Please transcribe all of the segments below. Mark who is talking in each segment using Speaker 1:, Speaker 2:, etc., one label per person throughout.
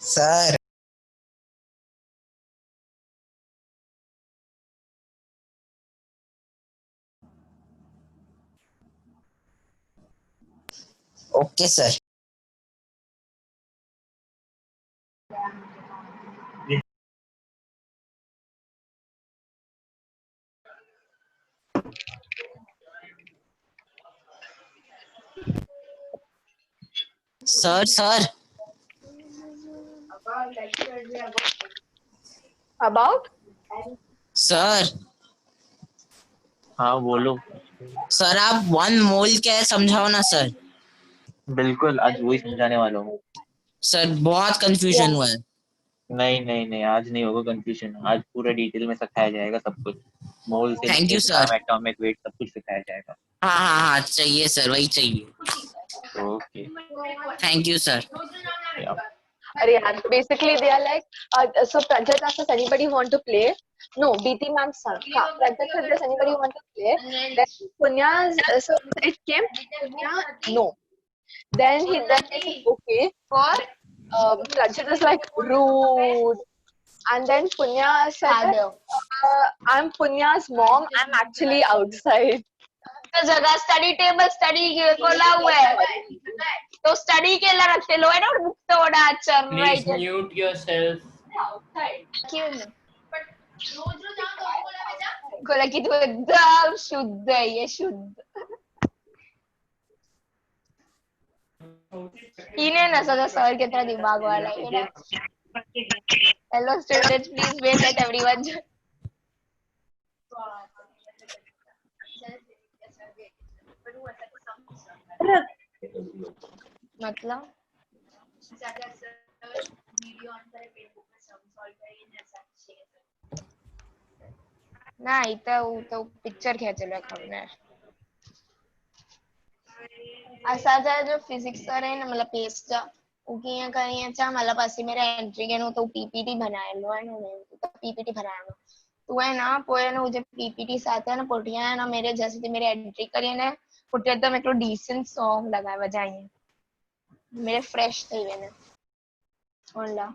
Speaker 1: Sir okay sir. Sir sir
Speaker 2: about
Speaker 1: sir
Speaker 3: हाँ बोलो।
Speaker 1: Sir आप 1 मोल क्या है समझाओ ना सर।
Speaker 3: बिल्कुल आज वही समझाने वाला हूँ।
Speaker 1: सर बहुत कंफ्यूजन हुआ है।
Speaker 3: नहीं नहीं नहीं, आज नहीं होगा कंफ्यूजन, आज पूरा डिटेल में सिखाया जाएगा सब कुछ। मोल से
Speaker 1: थैंक
Speaker 3: लेके
Speaker 1: you sir.
Speaker 3: Gram, atomic weight सब कुछ सिखाया जाएगा।
Speaker 1: हाँ हाँ हाँ चाहिए सर, वही चाहिए।
Speaker 3: Okay
Speaker 1: thank you sir.
Speaker 2: अरे यार, basically they are like, so Prajat asks, does anybody want to play? No, BT ma'am son. Prajat said, does anybody want to play? Then Punya's, so it came, Punya, no. Then he said, okay. Prajat is like, rude. And then Punya said, I'm Punya's mom, I'm actually outside.
Speaker 4: तो जगह study table study खोला हुआ है तो study के लिए रखते लो है ना बुक तो बड़ा अच्छा
Speaker 5: Please mute yourself.
Speaker 4: खोला कि तू एकदम शुद्ध है, ये शुद्ध इन्हें ना सजा सर के तरह दिमाग वाला है ना। Hello students, please wait let everyone. मतलब ना इथं तो पिक्चर खेचलोय खबर असा जो फिजिक्स सर है ना मतलब पेस्टचा उकिया करियाचा मला पासी मेरा एंट्री के नो तो पीपीटी बनाएलो है ना तो पीपीटी बनाएलो तो है ना पोए ना मुझे पीपीटी साथ है ना पोटिया है ना मेरे जैसे थे मेरे एंट्री करिए ना पोटिया तो मेरे को डिसेंट सॉन्ग लगा बजाइए मेरे फ्रेश थे वे ना ओला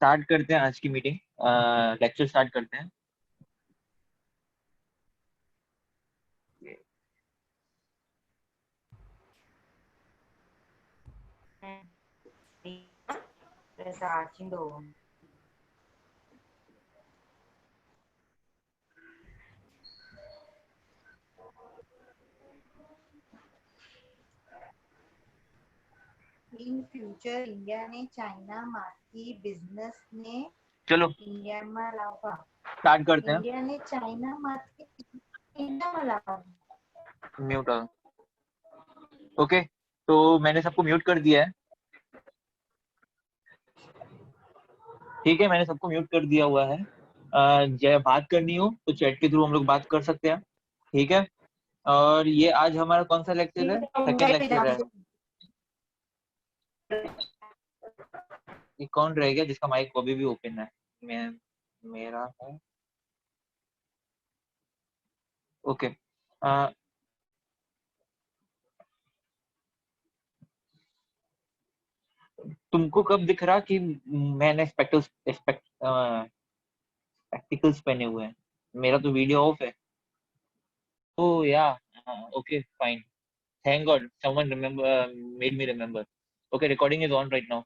Speaker 3: स्टार्ट करते हैं आज की मीटिंग, लेक्चर स्टार्ट करते हैं।
Speaker 6: इन फ्यूचर इंडिया ने चाइना मार्की बिजनेस ने
Speaker 3: चलो
Speaker 6: इंडिया में लावा
Speaker 3: स्टार्ट करते हैं।
Speaker 6: इंडिया ने चाइना मार्की इंडिया में लावा
Speaker 3: म्यूट। ओके तो मैंने सबको म्यूट कर दिया है। ठीक है, मैंने सबको म्यूट कर दिया हुआ है। जब बात करनी हो तो चैट के थ्रू हम लोग बात कर सकते हैं। ठीक है, और ये आज हमारा कौन सा लेक्चर है? सेकंड लेक्चर है। ये कौन रहेगा जिसका माइक अभी भी ओपन है? मेरा है। ओके तुमको कब दिख रहा कि मैंने स्पेक्टिकल्स पहने हुए हैं? मेरा तो वीडियो ऑफ है। Oh yeah okay fine, thank God someone remember made me remember. Okay recording is on right now.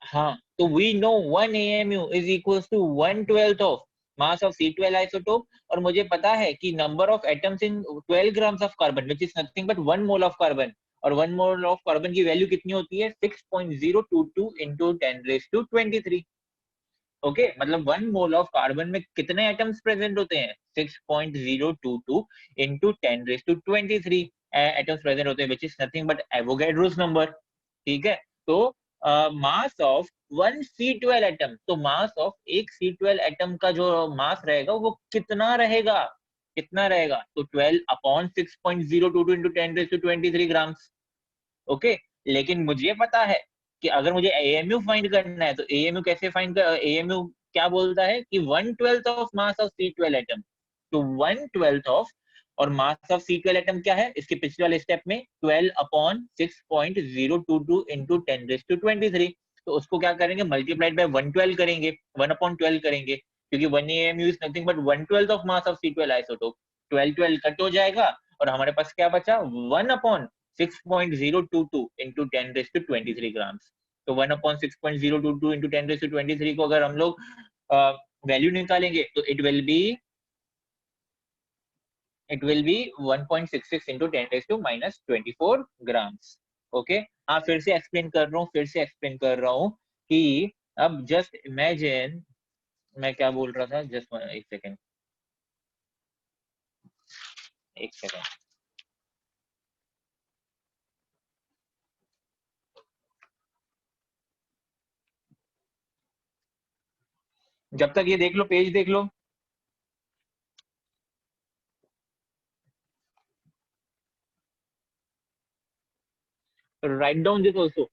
Speaker 3: हाँ तो we know 1 AMU is equals to 1/12 of mass of C12 isotope, और मुझे पता है कि number of atoms in 12 grams of carbon which is nothing but 1 mole of carbon, और 1 mole of carbon की value कितनी होती है? 6.022 into 10⁻23। ओके मतलब 1 मोल ऑफ कार्बन में कितने एटम्स प्रेजेंट होते हैं? 6.022 into 10⁻23। एटम्स प्रेजेंट होते हैं, विच is nothing but Avogadro's number. ठीक है, तो mass of one C12 atom, तो मास ऑफ एक C12 एटम का जो मास रहेगा वो कितना रहेगा, कितना रहेगा, तो 12/6.022 इंटू 10⁻23 ग्राम्स। ओके, लेकिन मुझे पता है कि अगर मुझे AMU फाइंड करना है तो AMU कैसे फाइंड कर, AMU क्या बोलता है कि 1/12 of mass of C12 atom, तो 1/12 ऑफ, और मास ऑफ C12 एटम क्या है इसके पिछले वाले स्टेप में 12/6.022 इंटू 10⁻23, तो उसको क्या करेंगे मल्टीप्लाइड बाय 112 करेंगे, 1/12 करेंगे, क्योंकि 1 AMU is nothing but 1/12 of mass of C12 isotope. 12 cut हो जाएगा और हमारे पास क्या बचा 1/6.022 इंटू 10⁻23 ग्राम्स। तो 1/6.022 इंटू 10⁻23 को अगर हम लोग वैल्यू निकालेंगे तो it will be 1.66 into 10⁻⁻24 grams. Okay, हाँ फिर से एक्सप्लेन कर रहा हूँ कि अब जस्ट इमेजिन, मैं क्या बोल रहा था, जस्ट एक सेकेंड। जब तक ये देख लो, पेज देख लो। Write down this also.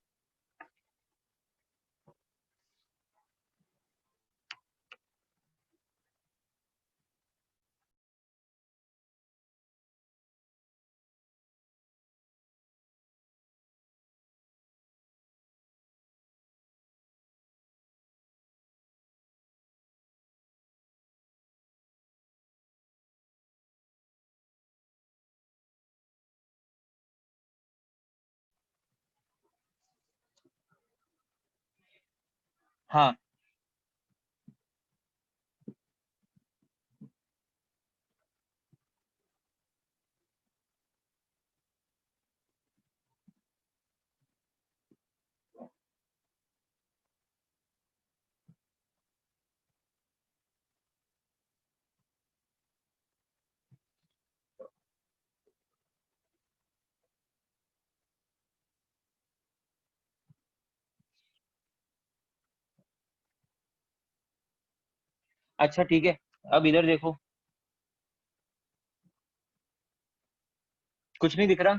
Speaker 3: हाँ, अच्छा ठीक है, अब इधर देखो, कुछ नहीं दिख रहा।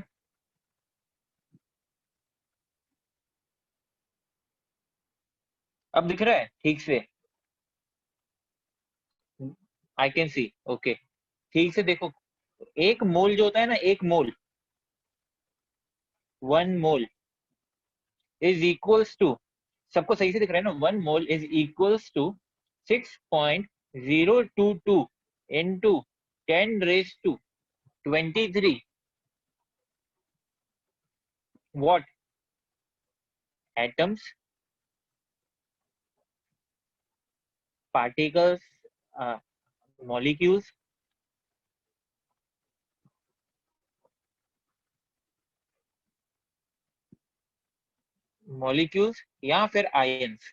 Speaker 3: अब दिख रहा है ठीक से, आई कैन सी। ओके, ठीक से देखो, एक मोल जो होता है ना, एक mole, 1 mole is equals to, सबको सही से दिख रहा है ना, 1 mole is equals to 6.022 into 10⁻23 what atoms, particles, uh, molecules, या फिर आयंस।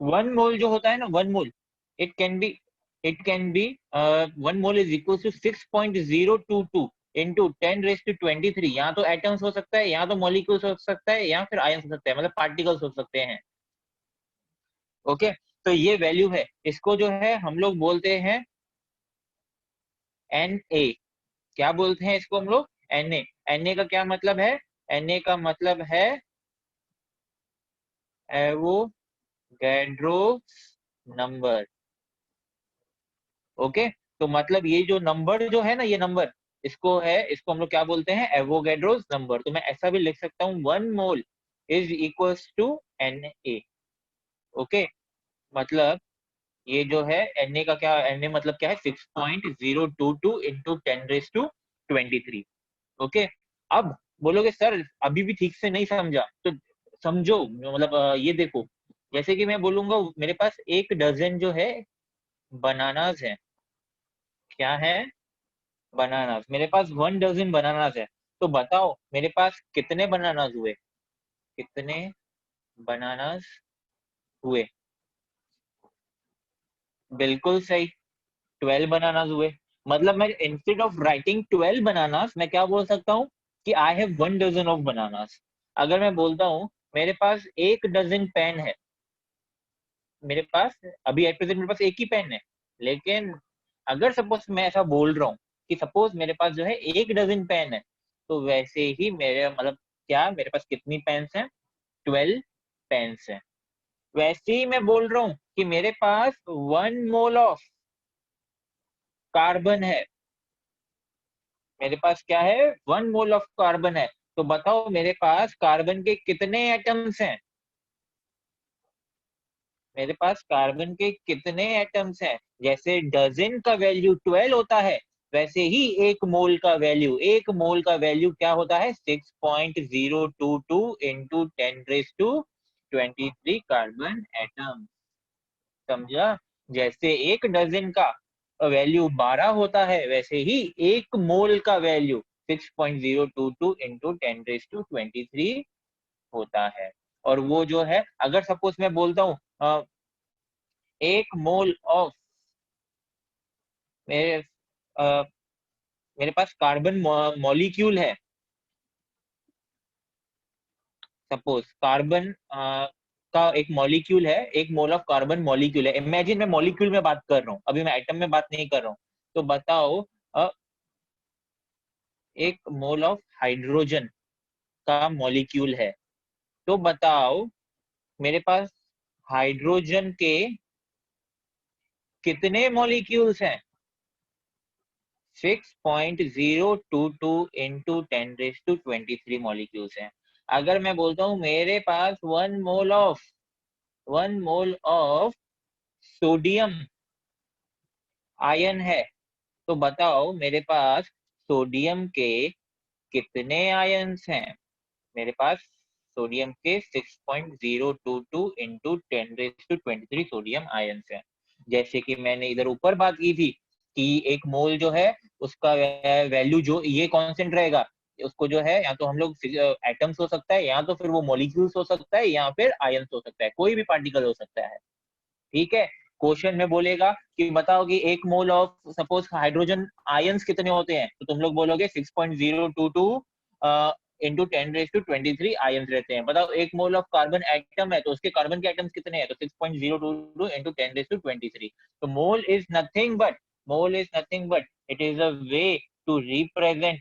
Speaker 3: 1 मोल जो होता है ना, 1 mole, it can be, it can be 1 mole is equal to 6.022 into 10⁻23, या तो एटम्स हो सकता है, या तो मॉलिक्यूल्स हो सकता है, या फिर आयंस हो सकता है, मतलब पार्टिकल्स हो सकते हैं। ओके, तो ये वैल्यू है, इसको जो है हम लोग बोलते हैं Na। क्या बोलते हैं इसको हम लोग? Na का क्या मतलब है? Na का मतलब है एवोगैड्रोस नंबर। ओके, तो मतलब ये जो नंबर जो है ना, ये नंबर, इसको हम लोग क्या बोलते हैं? Avogadro's number. तो मैं ऐसा भी लिख सकता हूँ 1 mole is equals to Na। Okay, मतलब ये जो है Na का क्या, Na मतलब क्या है? 6.022 इंटू 10⁻23। ओके, अब बोलोगे सर अभी भी ठीक से नहीं समझा, तो समझो, मतलब ये देखो, जैसे कि मैं बोलूंगा मेरे पास 1 डजन जो है बनानास है। क्या है? बनानास। मेरे पास 1 डजन बनानास है, तो बताओ मेरे पास कितने बनानास हुए, कितने बनानास हुए? बिल्कुल सही, 12 बनानास हुए। मतलब मैं इंस्टेड ऑफ राइटिंग 12 बनानास मैं क्या बोल सकता हूँ कि I have 1 dozen of bananas. अगर मैं बोलता हूँ मेरे पास 1 डजन पेन है, मेरे पास अभी एट प्रेजेंट मेरे पास एक ही पेन है, लेकिन अगर सपोज मैं ऐसा बोल रहा हूँ कि सपोज मेरे पास जो है 1 डजन पेन है, तो वैसे ही मेरे मतलब क्या मेरे पास कितनी पेन्स हैं? 12 पेन्स हैं। वैसे ही मैं बोल रहा हूँ कि मेरे पास 1 मोल ऑफ कार्बन है, मेरे पास क्या है? 1 मोल ऑफ कार्बन है। तो बताओ मेरे पास कार्बन के कितने एटम्स हैं? मेरे पास कार्बन के कितने एटम्स हैं? जैसे डजन का वैल्यू 12 होता है, वैसे ही एक मोल का वैल्यू क्या होता है? 6.022 इंटू 10⁻23 कार्बन एटम। समझा? जैसे एक डजन का वैल्यू 12 होता है, वैसे ही एक मोल का वैल्यू 6.022 इंटू 10⁻23 होता है। और वो जो है अगर सपोज मैं बोलता हूँ एक मोल ऑफ मेरे अ, मेरे पास कार्बन मॉलिक्यूल है, सपोज कार्बन का एक मॉलिक्यूल है, एक मोल ऑफ कार्बन मॉलिक्यूल है। इमेजिन मैं मॉलिक्यूल में बात कर रहा हूँ, अभी मैं एटम में बात नहीं कर रहा हूँ। तो बताओ एक मोल ऑफ हाइड्रोजन का मॉलिक्यूल है, तो बताओ मेरे पास हाइड्रोजन के कितने मॉलिक्यूल्स हैं? 6.022 इंटू 10⁻23 मॉलिक्यूल्स हैं। अगर मैं बोलता हूँ मेरे पास 1 मोल ऑफ सोडियम आयन है, तो बताओ मेरे पास सोडियम के कितने आयन्स हैं? मेरे पास सोडियम के 6.022 इंटू 10⁻23 सोडियम आयन्स हैं। जैसे कि मैंने इधर ऊपर बात की थी कि एक मोल जो है उसका वैल्यू जो ये कांस्टेंट रहेगा, उसको जो है या तो हम लोग एटम्स हो सकता है, या तो फिर वो मॉलिक्यूल्स हो सकता है, या फिर आयन्स हो सकता है, कोई भी पार्टिकल हो सकता है। ठीक है? क्वेश्चन में बोलेगा कि बताओ कि एक mole of suppose hydrogen ions कितने होते हैं, तो तुम लोग बोलोगे 6.022 इंटू 10⁻23 आयंस रहते हैं। बताओ एक मोल ऑफ कार्बन एटम है, तो उसके कार्बन के एटम्स कितने हैं? तो 6.022 इंटू 10⁻23। तो mole is nothing but it is a way to represent,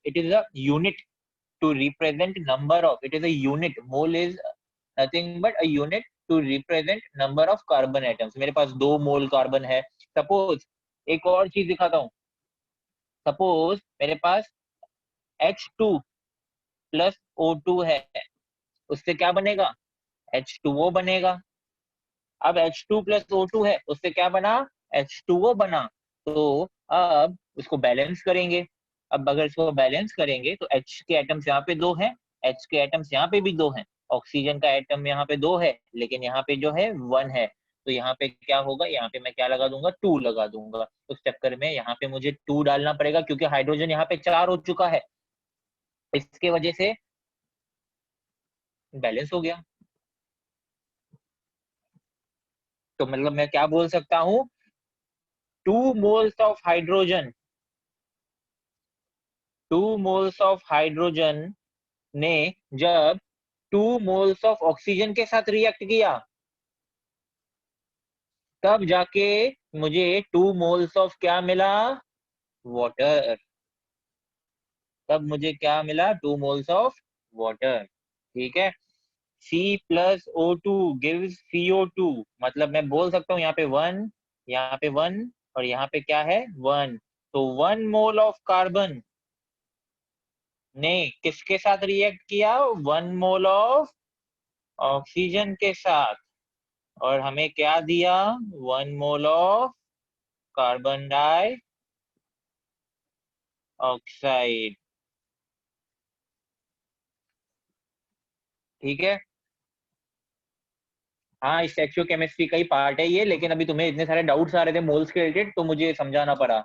Speaker 3: it is a unit to represent number of, it is a unit, mole is nothing but a unit to represent number of carbon atoms। मेरे पास 2 mole carbon है। Suppose एक और चीज दिखाता हूँ, suppose मेरे पास H2 plus O2 है, उससे क्या बनेगा? H2O बनेगा। अब H2 प्लस O2 है, उससे क्या बना? H2O बना। तो अब इसको बैलेंस करेंगे। अब अगर इसको बैलेंस करेंगे तो H के एटम्स यहाँ पे 2 हैं, H के एटम्स यहाँ पे भी 2 हैं, ऑक्सीजन का एटम यहाँ पे 2 है, लेकिन यहाँ पे जो है 1 है। तो यहाँ पे क्या होगा? यहाँ पे मैं क्या लगा दूंगा? 2 लगा दूंगा। उस चक्कर में यहाँ पे मुझे 2 डालना पड़ेगा, क्योंकि हाइड्रोजन यहाँ पे 4 हो चुका है, इसके वजह से बैलेंस हो गया। तो मतलब मैं क्या बोल सकता हूँ? 2 moles of hydrogen, 2 moles of hydrogen ने जब 2 मोल्स ऑफ ऑक्सीजन के साथ रिएक्ट किया, तब जाके मुझे 2 मोल्स ऑफ क्या मिला? वाटर। तब मुझे क्या मिला? 2 मोल्स ऑफ वाटर। ठीक है? C plus O2 gives CO2। मतलब मैं बोल सकता हूँ यहाँ पे 1, यहाँ पे 1 और यहाँ पे क्या है? 1। तो 1 मोल ऑफ कार्बन ने किसके साथ रिएक्ट किया? 1 मोल ऑफ ऑक्सीजन के साथ, और हमें क्या दिया? 1 mole of carbon dioxide. ठीक है? हाँ, स्टैचियोकेमिस्ट्री का ही पार्ट है ये, लेकिन अभी तुम्हें इतने सारे डाउट्स आ रहे थे मोल्स के रिलेटेड, तो मुझे समझाना पड़ा।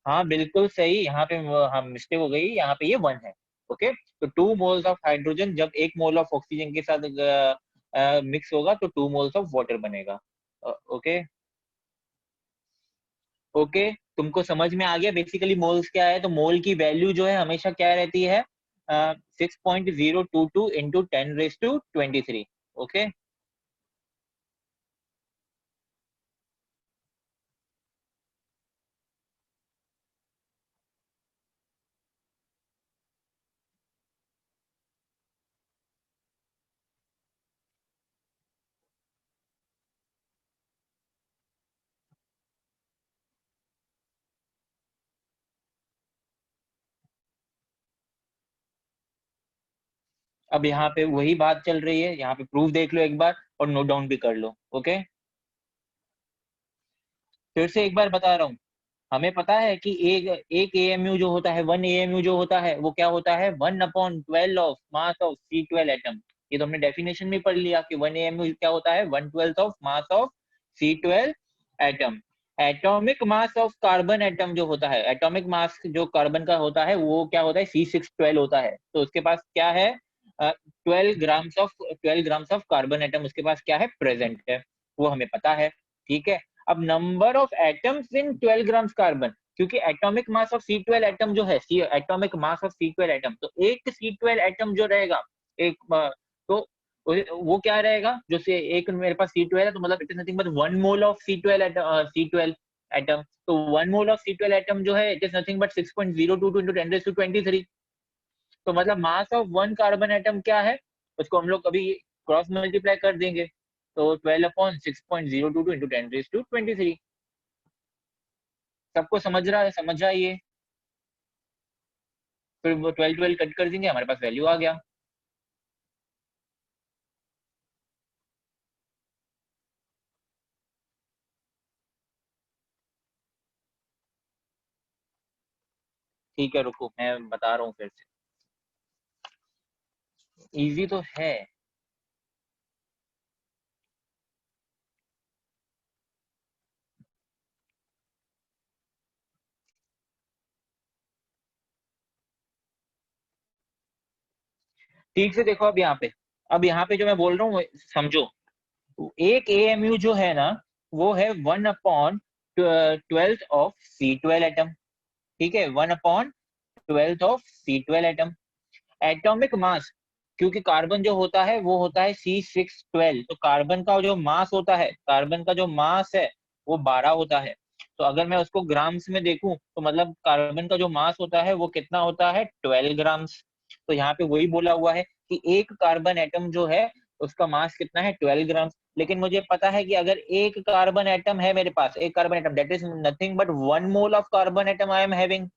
Speaker 3: हाँ बिल्कुल सही, यहाँ पे हाँ मिस्टेक हो गई, यहाँ पे ये 1 है। ओके? तो 2 मोल्स ऑफ हाइड्रोजन जब 1 मोल ऑफ ऑक्सीजन के साथ मिक्स होगा तो 2 मोल्स ऑफ वाटर बनेगा। ओके ओके, तुमको समझ में आ गया बेसिकली मोल्स क्या है? तो मोल की वैल्यू जो है हमेशा क्या रहती है? 6.022 इंटू 10⁻23। ओके, अब यहाँ पे वही बात चल रही है, यहाँ पे प्रूफ देख लो एक बार और नोट डाउन भी कर लो। ओके, फिर से एक बार बता रहा हूँ, हमें पता है कि एक एएमयू जो होता है, 1 एएमयू जो होता है वो क्या होता है? 1/12 of mass of C12 atom. ये तो हमने डेफिनेशन में पढ़ लिया कि 1 एएमयू क्या होता है? 1/12 of mass of C12 atom. Atomic mass of carbon atom जो होता है, एटॉमिक मास जो कार्बन का होता है वो क्या होता है? C612 होता है। तो उसके पास क्या है? 12 ग्राम्स ऑफ कार्बन एटम उसके पास क्या है? प्रेजेंट है, वो हमें पता है। ठीक है, अब number of atoms in 12 grams carbon, क्योंकि atomic mass of C12 atom जो है, atomic mass of C12 atom, तो एक C12 एटम जो रहेगा, एक तो वो क्या रहेगा? जो से एक मेरे पास C12 है, तो मतलब it is nothing but 1 mole of C12 atom. तो 1 मोल ऑफ C12 एटम जो है it is nothing but 6.022 into 10⁻23। तो मतलब मास ऑफ 1 कार्बन एटम क्या है? उसको हम लोग अभी क्रॉस मल्टीप्लाई कर देंगे, तो 12/6.022 इंटू 10⁻23। सबको समझ रहा है? समझ आइए, फिर वो 12 12 कट कर देंगे, हमारे पास वैल्यू आ गया। ठीक है, रुको मैं बता रहा हूँ फिर से, इजी तो है। ठीक से देखो, अब यहाँ पे जो मैं बोल रहा हूँ समझो। एक एएमयू जो है ना, वो है 1/12 ऑफ C12 एटम। ठीक है, 1/12 of C12 atom. Atomic mass, क्योंकि कार्बन जो होता है वो होता है C612, तो कार्बन का जो मास होता है, कार्बन का जो मास है वो 12 होता है। तो अगर मैं उसको ग्राम्स में देखूं तो मतलब कार्बन का जो मास होता है वो कितना होता है? 12 ग्राम्स। तो यहाँ पे वही बोला हुआ है कि एक कार्बन एटम जो है उसका मास कितना है? 12 ग्राम्स। लेकिन मुझे पता है कि अगर एक कार्बन एटम है मेरे पास, एक carbon atom, that is nothing but 1 mole of carbon atom I am having,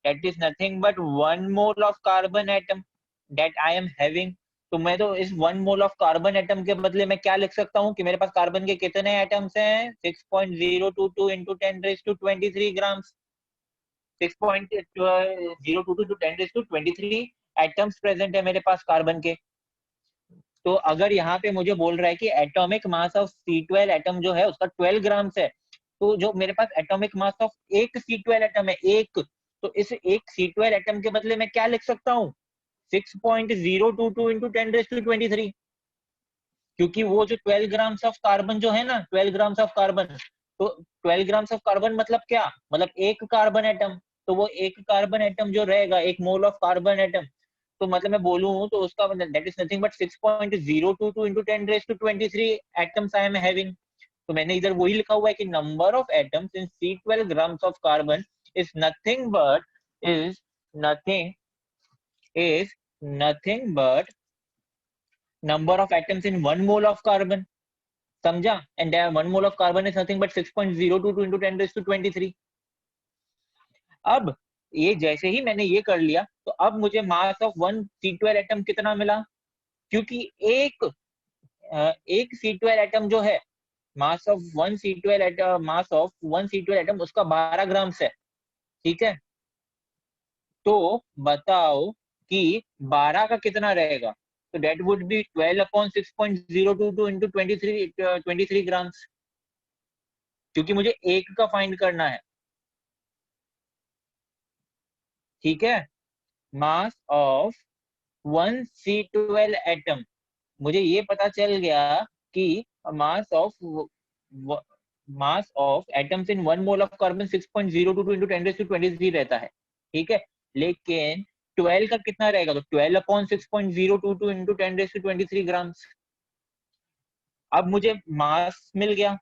Speaker 3: that is nothing but 1 mole of carbon atom that I am having। तो मैं तो इस 1 मोल ऑफ कार्बन एटम के बदले में क्या लिख सकता हूँ कि मेरे पास कार्बन के कितने एटम्स हैं? 6.022 into 10⁻23 grams. 6.022 into 10⁻23 atoms present है मेरे पास कार्बन के। तो अगर यहाँ पे मुझे बोल रहा है कि atomic mass of C12 atom जो है उसका 12 ग्राम्स है, तो जो मेरे पास एटॉमिक मास ऑफ एक C12 एटम है, एक, तो इस एक C12 एटम के बदले मैं क्या लिख सकता हूँ? 6.022 इंटू 10⁻23, क्योंकि वो जो 12 ग्राम्स ऑफ कार्बन जो है ना, 12 ग्राम्स ऑफ कार्बन, तो 12 ग्राम्स ऑफ कार्बन मतलब क्या? मतलब एक कार्बन एटम। तो वो एक कार्बन एटम जो रहेगा, एक मोल ऑफ कार्बन एटम, तो मतलब मैं बोलूं तो उसका मतलब that is nothing but 6.022 into 10⁻23 atoms I am having. तो मैंने इधर वही लिखा हुआ है कि number of atoms in C12 grams of carbon is nothing but is nothing is nothing but number of atoms in 1 mole of carbon। समझा? and 1 mole of carbon is nothing but 6.022 into 10⁻23। अब ये जैसे ही मैंने ये कर लिया, तो अब मुझे मास ऑफ 1 C12 एटम कितना मिला? क्योंकि एक C12 एटम जो है, mass of 1 C12 atom, mass of 1 C12 atom उसका 12 ग्राम्स है। ठीक है, तो बताओ कि 12 का कितना रहेगा? तो that would be 12/6.022 into 23 grams, क्योंकि मुझे एक का फाइंड करना है। ठीक है, मास ऑफ 1 C12 एटम मुझे ये पता चल गया कि mass of atoms in 1 mole of carbon 6.022 into 10⁻23 रहता है, ठीक है। लेकिन 12 का कितना रहेगा, तो 12 अपॉन 6.022 into 10⁻23 ग्राम्स। अब मुझे मास मिल गया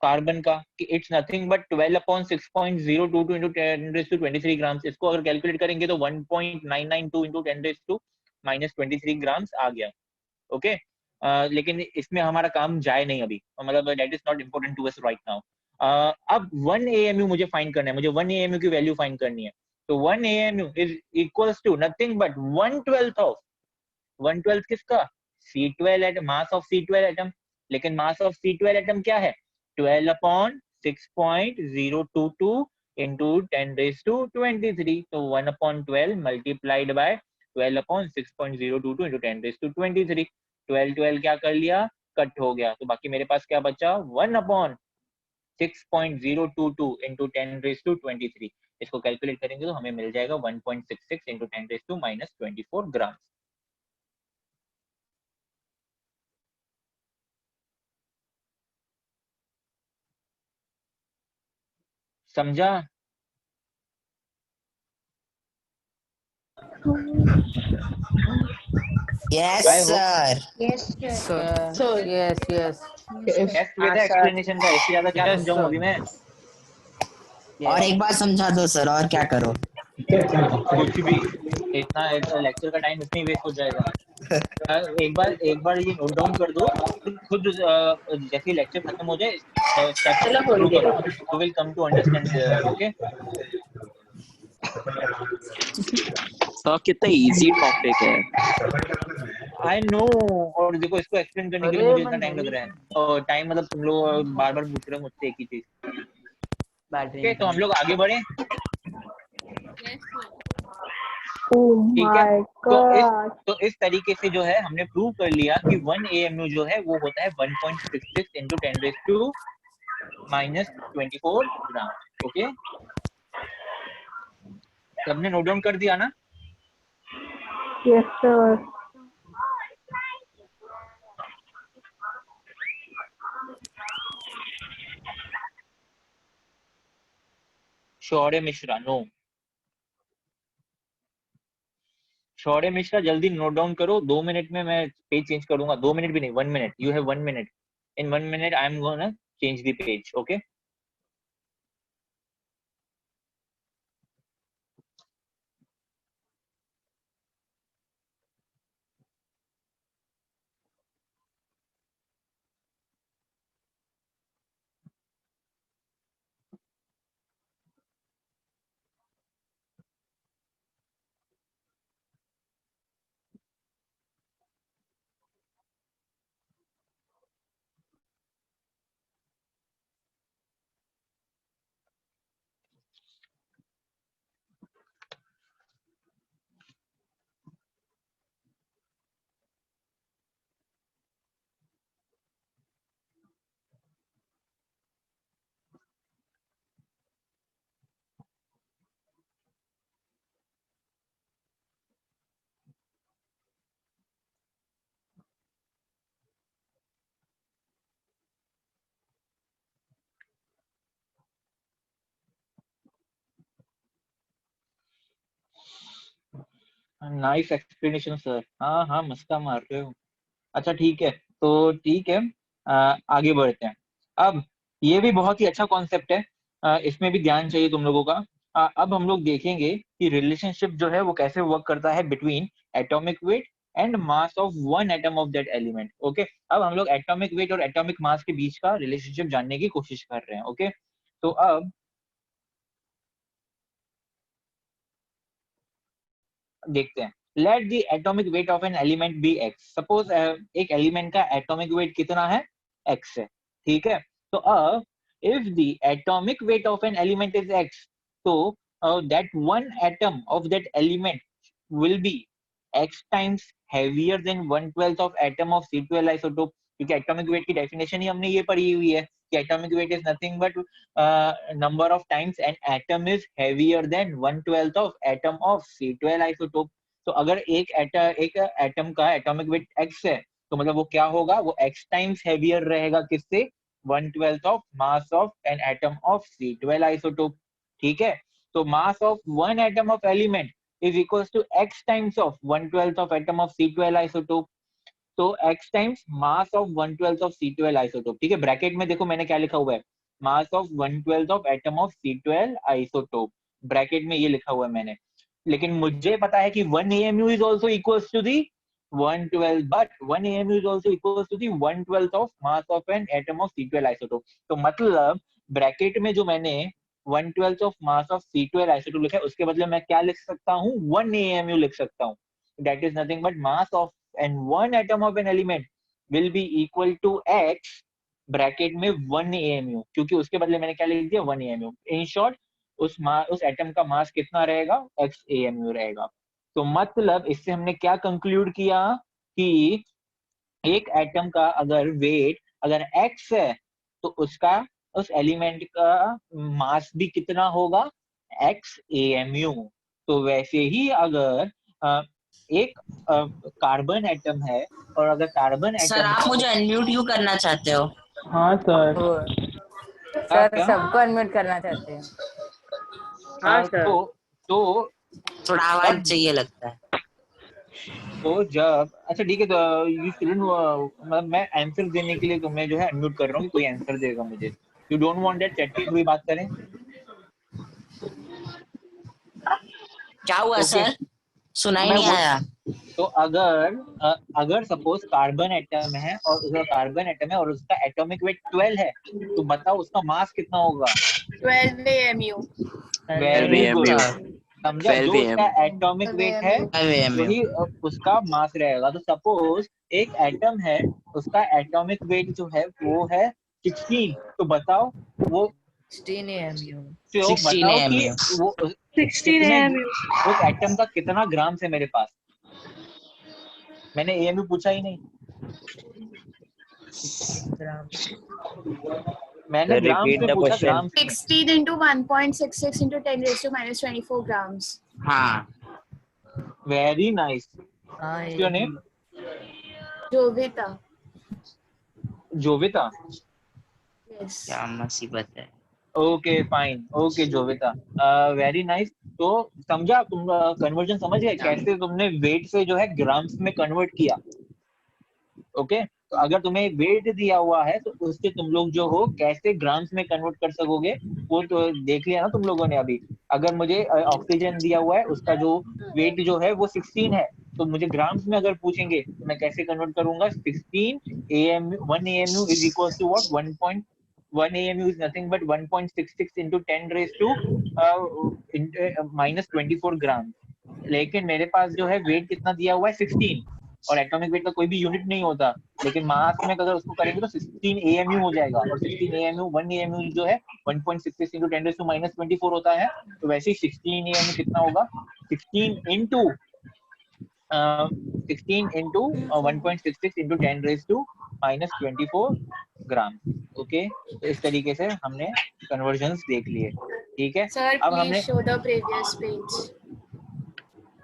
Speaker 3: कार्बन का कि it's nothing but 12 upon 6.022 into 10⁻23 grams. इसको अगर कैलकुलेट करेंगे तो 1.992 into 10⁻⁻23 ग्राम्स आ गया, ओके। लेकिन इसमें हमारा काम जाए नहीं अभी, मतलब that is not important to us right now. अब 1 AMU मुझे फाइंड करना है, मुझे 1 AMU की वैल्यू फाइंड करनी है। तो 1 AMU is equals to nothing but 1/12 of 1/12 किसका, C12 atom, mass of C12 atom. लेकिन मास ऑफ C12 एटम क्या है, 12 अपॉन 6.022 into 10⁻23। तो 1/12 मल्टीप्लाइड बाय 12 अपॉन 6.022 into 10⁻23। 12 क्या कर लिया, कट हो गया, तो बाकी मेरे पास क्या बचा, 1/6.022 into 10⁻23। इसको कैलकुलेट करेंगे तो हमें मिल जाएगा 1.66 into 10⁻⁻24 ग्राम। समझा?
Speaker 1: Yes,
Speaker 3: I hope
Speaker 1: sir.
Speaker 6: Yes, sir.
Speaker 7: Yes, yes.
Speaker 3: Test with explanation का, इससे ज्यादा क्या
Speaker 7: Yes,
Speaker 3: समझाऊं
Speaker 7: sir.
Speaker 3: अभी मैं?
Speaker 1: और एक बार समझा दो सर, और क्या करो।
Speaker 3: कुछ भी, इतना लेक्चर का टाइम इसमें वेस्ट हो जाएगा। एक बार ये नोट डाउन कर दो, फिर खुद जैसे लेक्चर खत्म हो जाए स्टेप शुरू करो, you will come to understand, okay.
Speaker 8: Sir कितना इजी टॉपिक है।
Speaker 3: आई नो, और देखो इसको एक्सप्लेन करने के लिए
Speaker 7: अरे
Speaker 3: मुझे इतना टाइम लग रहा है, और टाइम मतलब तुम लोग बार बार पूछ रहे हो मुझसे एक ही चीज। ओके, तो हम लोग आगे बढ़े, ठीक है। तो इस तरीके से जो है हमने प्रूव कर लिया कि 1 AMU जो है वो होता है 1.66 into 10⁻⁻24 ग्राम, ओके। सबने नोट डाउन कर दिया ना?
Speaker 2: Yes, sir.
Speaker 3: शौर्य मिश्रा, नो। शौर्य मिश्रा जल्दी नोट डाउन करो, 2 मिनट में मैं पेज चेंज करूंगा। 2 मिनट भी नहीं, 1 minute, you have 1 minute. In 1 minute I am gonna change the page, okay. Nice explanation sir, हाँ हाँ मस्का मार रहे हो। अच्छा ठीक है, तो ठीक है, आगे बढ़ते हैं। अब ये भी बहुत ही अच्छा कॉन्सेप्ट है, इसमें भी ध्यान चाहिए तुम लोगों का। अब हम लोग देखेंगे कि रिलेशनशिप जो है वो कैसे वर्क करता है between atomic weight and mass of one atom of that element, okay. अब हम लोग एटॉमिक वेट और एटॉमिक मास के बीच का रिलेशनशिप जानने की कोशिश कर रहे हैं, ओके। तो अब देखते हैं, let the atomic weight of an element be X. Suppose एक एलिमेंट का एटॉमिक वेट कितना है, एक्स है, ठीक है। तो अब if the atomic weight of an element is X, तो that one atom of that element will be x times heavier than 1/12 of atom of C12 isotop, क्योंकि एटॉमिक वेट की डेफिनेशन ही हमने ये पढ़ी हुई है कि atomic weight is nothing but number of times an atom is heavier than 1/12 of atom of C12 isotope. तो अगर एक एटम का एटॉमिक वेट x है तो मतलब वो क्या होगा, वो x टाइम्स हेवियर रहेगा किससे, 1/12 of mass of an atom of C12 isotope. ठीक है, तो mass of one atom of element is equal to x times of 1/12 of atom of C12 isotope. तो x times mass of 1/12 of C12 isotope. ठीक है, bracket में देखो मैंने क्या लिखा हुआ है, मास of 1/12 of atom of C12 isotope, bracket में ये लिखा हुआ है मैंने। लेकिन मुझे पता है कि 1 AMU is also equals to the 1/12, but 1 AMU is also equals to the 1/12 of mass of an atom of C12 isotope. तो मतलब ब्रैकेट में जो मैंने 1/12 of mass of C12 isotope लिखा है उसके बदले मैं क्या लिख सकता हूँ, 1 AMU लिख सकता हूँ। That is nothing but mass of an one atom of an element will be equal to x bracket में 1 AMU, क्योंकि उसके बदले मैंने क्या लिख दिया, 1 AMU। इन शॉर्ट उस एटम का मास कितना रहेगा, x AMU रहेगा। तो मतलब इससे हमने क्या कंक्लूड किया कि एक एटम का अगर वेट अगर x है तो उसका उस एलिमेंट का मास भी कितना होगा, x AMU। तो वैसे ही अगर एक कार्बन एटम है और अगर कार्बन
Speaker 1: सर
Speaker 3: एटम
Speaker 1: आप मुझे अनम्यूट क्यों करना चाहते हो?
Speaker 3: हाँ सर,
Speaker 7: सर
Speaker 3: क्या
Speaker 7: सबको अनम्यूट करना चाहते हैं।
Speaker 3: हाँ तो
Speaker 1: थोड़ा आवाज
Speaker 3: तब
Speaker 1: चाहिए लगता है।
Speaker 3: तो जब अच्छा ठीक है, तो यू स्टूडेंट मैं आंसर देने के लिए तुम्हें जो है अनम्यूट कर रहा हूँ कि कोई आंसर देगा मुझे। You don't want that chat पे कोई बात करें?
Speaker 1: क्या हुआ
Speaker 3: ओके,
Speaker 1: सर? सुनाई
Speaker 3: मैं
Speaker 1: नहीं
Speaker 3: वो
Speaker 1: आया।
Speaker 3: तो अगर सपोज कार्बन एटम है और उसका कार्बन एटम है और उसका एटॉमिक वेट 12 है, तो बताओ उसका मास कितना होगा?
Speaker 4: 12 AMU।
Speaker 8: 12
Speaker 3: वेरी गुड,
Speaker 8: AMU,
Speaker 3: समझा, जो
Speaker 8: 12
Speaker 3: उसका
Speaker 8: AM।
Speaker 3: एटॉमिक
Speaker 4: 12
Speaker 3: वेट है
Speaker 4: AMU।
Speaker 3: वही उसका मास रहेगा। तो सपोज एक एटम है, उसका एटॉमिक वेट जो है वो है 16, तो बताओ वो
Speaker 7: 16 AMU।
Speaker 3: तो
Speaker 1: 16
Speaker 3: बताओ कि
Speaker 1: AMU।
Speaker 3: वो
Speaker 2: 16
Speaker 3: कितने
Speaker 2: AMU.
Speaker 3: उस एटम का कितना ग्राम है मेरे पास। मैंने एएमयू पूछा ही नहीं, मैंने
Speaker 8: Sir,
Speaker 3: ग्राम्स
Speaker 8: repeat
Speaker 3: में
Speaker 8: the
Speaker 3: पूछा,
Speaker 8: question.
Speaker 3: ग्राम्स में।
Speaker 4: 16 into 1.66 into 10 raised to minus 24 grams.
Speaker 1: हाँ
Speaker 3: वेरी नाइस,
Speaker 7: हाँ
Speaker 3: your name?
Speaker 4: Jovita.
Speaker 3: Jovita.
Speaker 4: Yes.
Speaker 1: क्या मुसीबत है।
Speaker 3: Okay fine, okay Jovita, very nice. तो समझा तुम, कन्वर्जन समझ गए कैसे तुमने वेट से जो है ग्राम्स में कन्वर्ट किया। ओके, तो अगर तुम्हें वेट दिया हुआ है तो उससे तुम लोग जो हो कैसे ग्राम्स में कन्वर्ट कर सकोगे वो तो देख लिया ना तुम लोगों ने अभी। अगर मुझे ऑक्सीजन दिया हुआ है उसका जो वेट जो है वो 16 है, तो मुझे ग्राम्स में अगर पूछेंगे तो मैं कैसे कन्वर्ट करूंगा, 16 AMU 1 AMU is equal to what, 1 AMU is nothing but 1.66 into 10 raised to minus 24 ग्राम। लेकिन मेरे पास जो है वेट कितना दिया हुआ है, 16, और एटॉमिक वेट का कोई भी यूनिट नहीं होता, लेकिन मास में अगर उसको करेंगे तो 16 AMU हो जाएगा, और 16 AMU 1 AMU जो है 1.66 into 10 raised to minus 24 होता है। तो वैसे ही 16 AMU कितना होगा, 16 into 16 into 1.66 into 10 raised to minus 24 gram. Okay, तो इस तरीके से हमने कन्वर्जन्स देख लिए। ठीक है,
Speaker 4: Sir,
Speaker 3: अब
Speaker 4: please
Speaker 3: हमने
Speaker 4: show the previous page.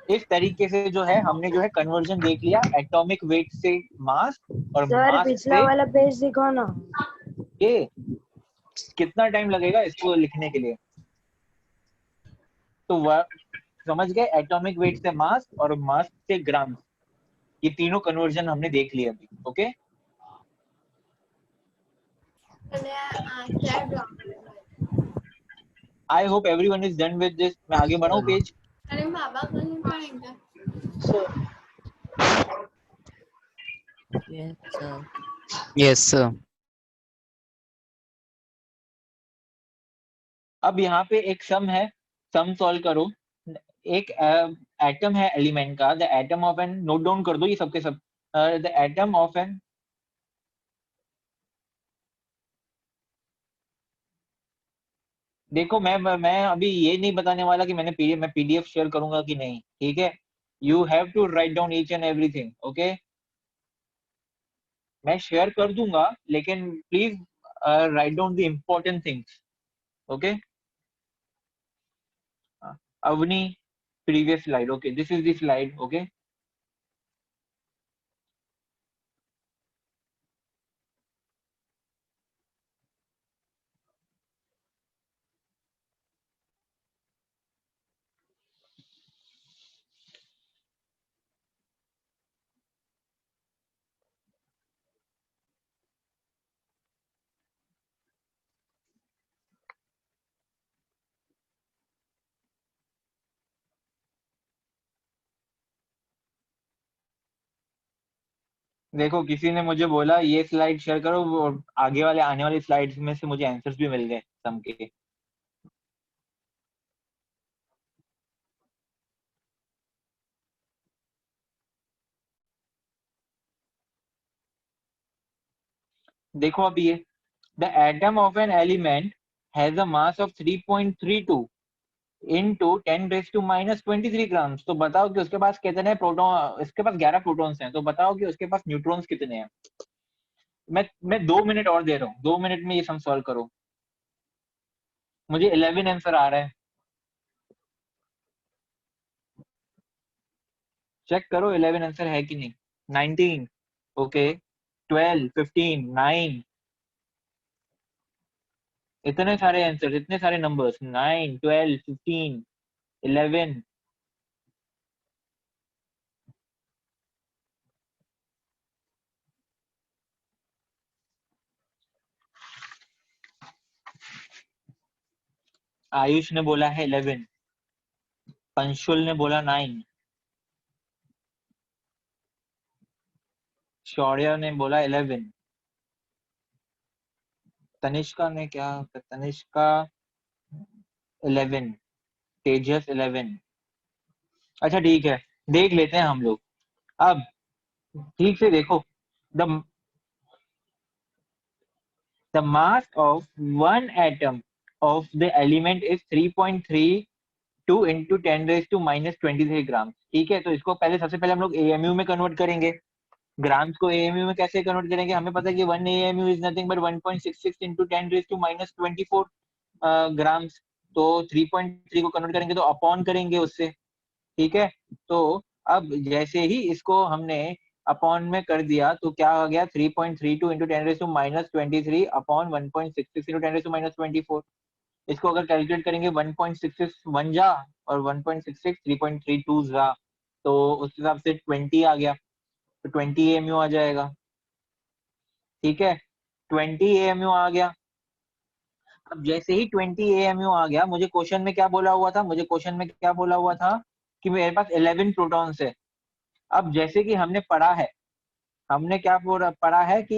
Speaker 3: इस तरीके से जो है हमने जो है कन्वर्जन देख लिया, एटॉमिक वेट से मास और
Speaker 2: सर
Speaker 3: मास
Speaker 2: पिछला
Speaker 3: से
Speaker 2: वाला पेज दिखाओ ना.
Speaker 3: ये। कितना टाइम लगेगा इसको लिखने के लिए? तो वह समझ गए, एटॉमिक वेट से मास और मास से ग्राम, ये तीनों कन्वर्जन हमने देख लिए अभी। ओके,
Speaker 4: क्या draw?
Speaker 3: I hope everyone is done with this. मैं आगे बढ़ाऊं पेज?
Speaker 4: अरे बाबा कौन पढ़ेगा?
Speaker 8: Yes, sir.
Speaker 3: अब यहाँ पे एक सम है, सम सॉल्व करो। एक एटम है एलिमेंट का, the atom of an, note down कर दो ये सबके सब, द एटम ऑफ एन, देखो मैं अभी ये नहीं बताने वाला कि मैं पीडीएफ शेयर करूंगा कि नहीं, ठीक है? You have to write down each and everything. Okay, मैं शेयर कर दूंगा लेकिन please write down the important things. Okay, Avni, previous slide. Okay, this is the slide. Okay, देखो किसी ने मुझे बोला ये स्लाइड शेयर करो, वो आगे वाले आने वाली स्लाइड्स में से मुझे आंसर्स भी मिल गए सम के। देखो अब ये the atom of an element has a mass of 3.32 into 10 raised to minus 23 grams. तो बताओ कि उसके पास कितने प्रोटॉन, इसके पास 11 प्रोटॉन्स हैं, तो बताओ कि उसके पास न्यूट्रॉन्स कितने हैं। मैं 2 मिनट और दे रहा हूँ, 2 मिनट में ये सम सॉल्व करो। मुझे 11 आंसर आ रहा है, चेक करो 11 आंसर है कि नहीं। 19, ओके, 12, 15, 9, इतने सारे आंसर, इतने सारे नंबर्स, 9, 12, 15, 11। आयुष ने बोला है 11, पंशुल ने बोला 9, शौर्य ने बोला 11, तनिष्का ने क्या, तनिष्का 11, तेजस 11। अच्छा ठीक है, देख लेते हैं हम लोग। अब ठीक से देखो, the the mass of one atom of the element is 3.32 into 10 raised to minus 23 ग्राम। ठीक है, तो इसको पहले सबसे पहले हम लोग एएमयू में कन्वर्ट करेंगे। ग्राम्स को एएमयू में कैसे कन्वर्ट करेंगे, हमें पता है कि 1 AMU is nothing but 1.66 into 10 raised to minus 24 grams. तो 3.3 को कन्वर्ट करेंगे तो अपॉन करेंगे उससे। ठीक है, तो अब जैसे ही इसको हमने अपॉन में कर दिया तो क्या हो गया, 3.32 into 10 raise to minus 23 upon 1.66 into 10 raise to minus 24। इसको अगर कैलकुलेट करेंगे 1.66 वन जा और 1.66 3.32 जा, तो उस हिसाब से 20 आ गया, तो 20 एएमयू आ जाएगा। ठीक है, 20 एएमयू आ गया। अब जैसे ही 20 एएमयू आ गया, मुझे क्वेश्चन में क्या बोला हुआ था, मुझे क्वेश्चन में क्या बोला हुआ था कि मेरे पास 11 प्रोटॉन्स है। अब जैसे कि हमने पढ़ा है, हमने क्या पढ़ा है कि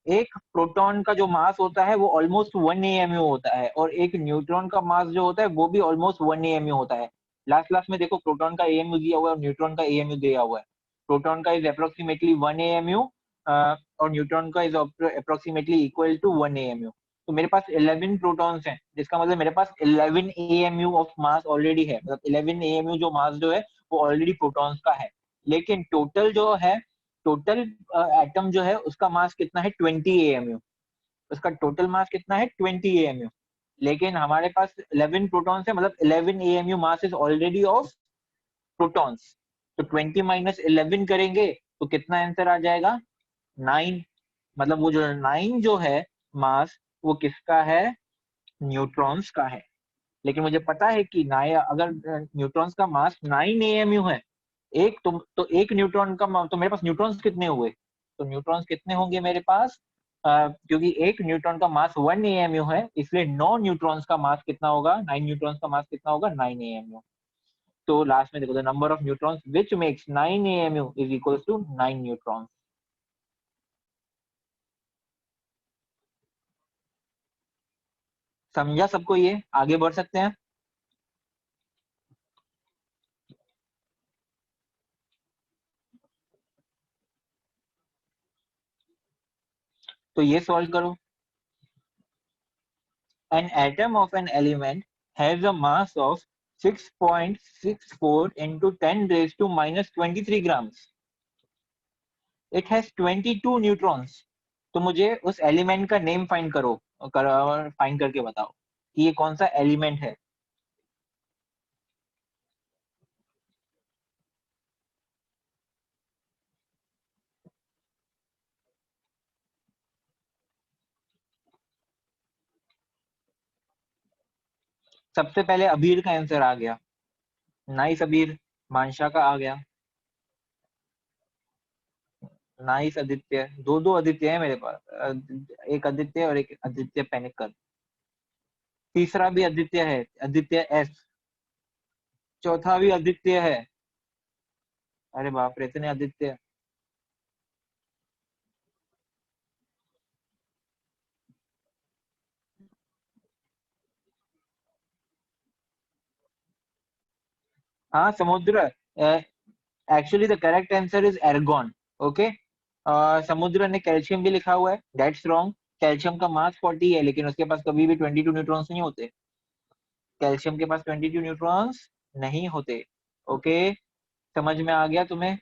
Speaker 3: एक प्रोटॉन का जो मास होता है वो ऑलमोस्ट 1 एएमयू होता है, और एक न्यूट्रॉन का मास जो होता है वो भी ऑलमोस्ट 1 एएमयू होता है। लास्ट क्लास में देखो प्रोटॉन का एएमयू दिया हुआ है और न्यूट्रॉन का एएमयू दिया हुआ है। प्रोटॉन का इज अप्रोक्सीमेटली 1 एएमयू और न्यूट्रॉन का is approximately equal to 1 AMU. तो मेरे पास 11 प्रोटॉन्स हैं, जिसका मतलब मेरे पास 11 एएमयू ऑफ मास ऑलरेडी है, मतलब 11 एएमयू जो मास जो है वो ऑलरेडी प्रोटॉन्स का है। लेकिन टोटल जो है, टोटल एटम जो है उसका मास कितना है, 20 एएमयू। उसका टोटल मास कितना है, 20 एएमयू। लेकिन हमारे पास 11 प्रोटॉन्स है, मतलब 11 AMU mass is already of protons. तो 20 माइनस 11 करेंगे तो कितना आंसर आ जाएगा, 9। मतलब वो जो 9 जो है मास, वो किसका है, न्यूट्रॉन्स का है। लेकिन मुझे पता है कि अगर न्यूट्रॉन्स का मास 9 एएमयू है, एक तो एक न्यूट्रॉन का तो मेरे पास न्यूट्रॉन्स कितने हुए, तो न्यूट्रॉन्स कितने होंगे मेरे पास, क्योंकि एक न्यूट्रॉन का मास 1 एएमयू है, इसलिए 9 न्यूट्रॉन्स का मास कितना होगा, 9 न्यूट्रॉन्स का मास कितना होगा, 9 एएमयू। तो लास्ट में देखो, the number of neutrons which makes 9 AMU is equals to 9 neutrons. समझा सबको, ये आगे बढ़ सकते हैं। तो ये सॉल्व करो। An atom of an element has a mass of 6.64 into 10 raised to minus 23 grams. It has 22 neutrons. तो मुझे उस एलिमेंट का नेम फाइंड करो, फाइंड करके बताओ कि ये कौन सा एलिमेंट है। सबसे पहले अबीर का आंसर आ गया, नाइस अबीर। मानशा का आ गया, नाइस आदित्य। दो दो आदित्य है मेरे पास, एक आदित्य और एक आदित्य पेनिकर। तीसरा भी आदित्य है, आदित्य एस। चौथा भी आदित्य है। अरे बाप रे, इतने आदित्य। हाँ Samudra, actually the correct answer is argon. Okay, Samudra ने कैल्शियम भी लिखा हुआ है, दैट्स रॉन्ग। कैल्शियम का मास 40 है, लेकिन उसके पास कभी भी 22 न्यूट्रॉन्स नहीं होते। कैल्शियम के पास 22 न्यूट्रॉन्स नहीं होते। ओके, समझ में आ गया तुम्हें?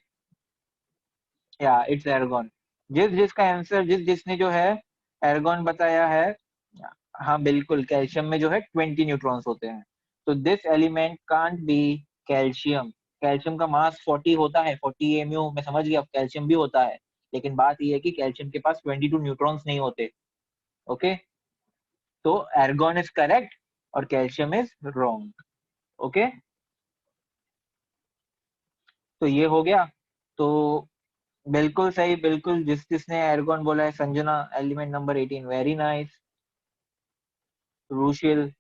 Speaker 3: या इट्स एर्गोन। जिस जिसका आंसर, जिस जिसने जो है एर्गोन बताया है, हाँ बिल्कुल, कैल्शियम में जो है 20 न्यूट्रॉन्स होते हैं। तो this element can't be calcium. Calcium का मास 40 होता है, 40 एमयू, मैं समझ गया कैल्शियम भी होता है, लेकिन बात यह है कि कैल्शियम के पास 22 न्यूट्रॉन्स नहीं होते। ओके, तो एर्गोन इज करेक्ट और कैल्शियम इज रॉन्ग। ओके, तो ये हो गया। तो बिल्कुल सही, बिल्कुल, जिस जिसने एर्गोन बोला है, Sanjana, element number 18, very nice. रूशियल,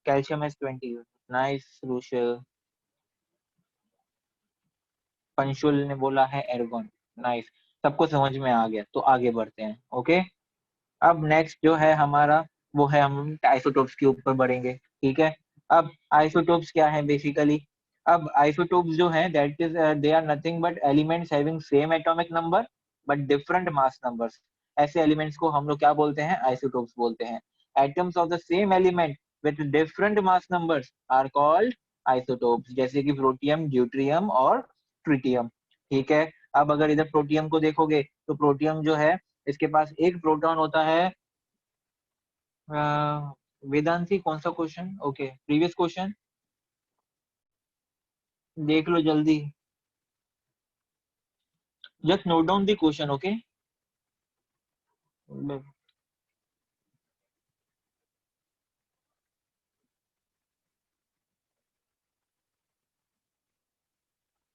Speaker 3: कैल्शियम इज 20, नाइस रूशियल। पंशुल ने बोला है एर्गोन, नाइस। सबको समझ में आ गया, तो आगे बढ़ते हैं। ओके, अब नेक्स्ट जो है हमारा, वो है हम आइसोटोप्स के ऊपर बढ़ेंगे। ठीक है, अब आइसोटोप्स क्या है बेसिकली? अब आइसोटोप्स जो है, that is they are nothing but elements having same atomic number but different mass numbers. ऐसे एलिमेंट्स को हम लोग क्या बोलते हैं? आइसोटोप्स बोलते हैं। Atoms of the same element with different mass numbers are called isotopes, जैसे कि प्रोटियम, ड्यूट्रियम और ट्रिटियम। ठीक है, अब अगर इधर प्रोटियम को देखोगे, तो प्रोटियम जो है, इसके पास एक प्रोटॉन होता है। वेदांती कौन सा क्वेश्चन? ओके, प्रीवियस क्वेश्चन देख लो जल्दी, just note down the question. Okay,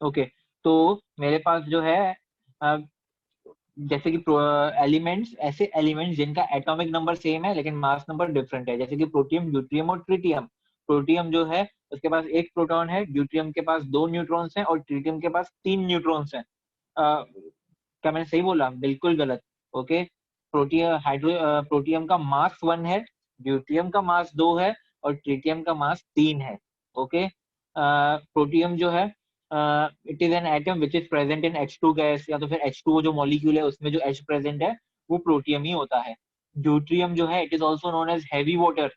Speaker 3: okay, तो मेरे पास जो है, अ, जैसे कि एलिमेंट्स, ऐसे एलिमेंट्स जिनका एटॉमिक नंबर सेम है लेकिन मास नंबर डिफरेंट है, जैसे कि प्रोटियम, ड्यूट्रियम और ट्रिटियम। प्रोटियम जो है, उसके पास एक प्रोटॉन है, ड्यूट्रियम के पास दो न्यूट्रॉन्स हैं और ट्रिटियम के पास तीन न्यूट्रॉन्स हैं। क्या मैंने सही बोला? बिल्कुल गलत। ओके, प्रोटियम का मास 1 है, ड्यूट्रियम का मास 2 है और ट्रिटियम का मास 3 है। ओके, प्रोटियम जो है, it is an atom which is present in H2 gas, या तो फिर H2O जो मॉलिक्यूल है उसमें जो H प्रेजेंट है, वो प्रोटियम ही होता है। ड्यूट्रियम जो है, it is also known as heavy water,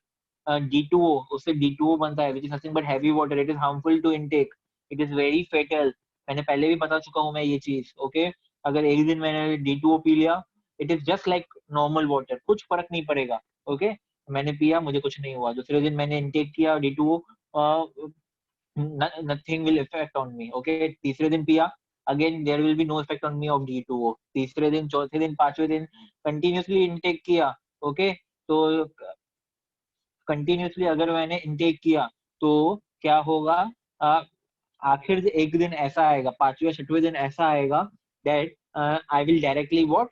Speaker 3: D2O, उससे D2O बनता है, which is nothing but heavy water. It is harmful to intake, it is very fatal. मैंने पहले भी बता चुका हूँ मैं ये चीज। ओके, अगर एक दिन मैंने D2O पी लिया, it is just like normal water, कुछ फर्क नहीं पड़ेगा। ओके, मैंने पिया, मुझे कुछ नहीं हुआ। दूसरे दिन मैंने इनटेक किया D2O, nothing will affect on me. Okay, तीसरे दिन पिया, again there will be no effect on me of D2O। तीसरे दिन, चौथे दिन, पांचवें दिन कंटिन्यूसली इनटेक किया। ओके, तो कंटिन्यूसली अगर मैंने इनटेक किया तो क्या होगा? आखिर एक दिन ऐसा आएगा, पांचवें छठवें दिन ऐसा आएगा, that I will directly what,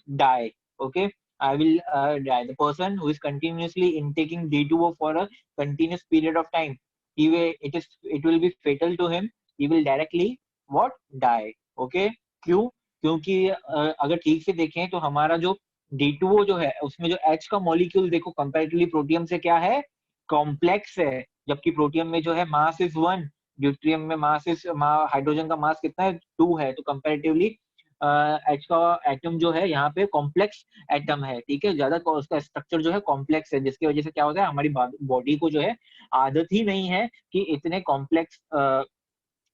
Speaker 3: die। Okay, I will die. The person who is continuously intaking D2O for a continuous period of time, it will be fatal to him, he will directly what, die। Okay, क्यों? क्योंकि अगर ठीक से देखें तो हमारा जो D2O जो है, उसमें जो H का मॉलिक्यूल देखो, कंपैरेटिवली प्रोटियम से क्या है, कॉम्प्लेक्स है। जबकि प्रोटियम में जो है मास इज 1, ड्यूट्रियम में मास इज, हाइड्रोजन का मास कितना है, 2 है। तो कंपैरेटिवली एच का एटम जो है यहाँ पे कॉम्प्लेक्स एटम है। ठीक है, ज्यादा उसका स्ट्रक्चर जो है कॉम्प्लेक्स है, जिसकी वजह से क्या होता है, हमारी बॉडी को जो है आदत ही नहीं है कि इतने कॉम्प्लेक्स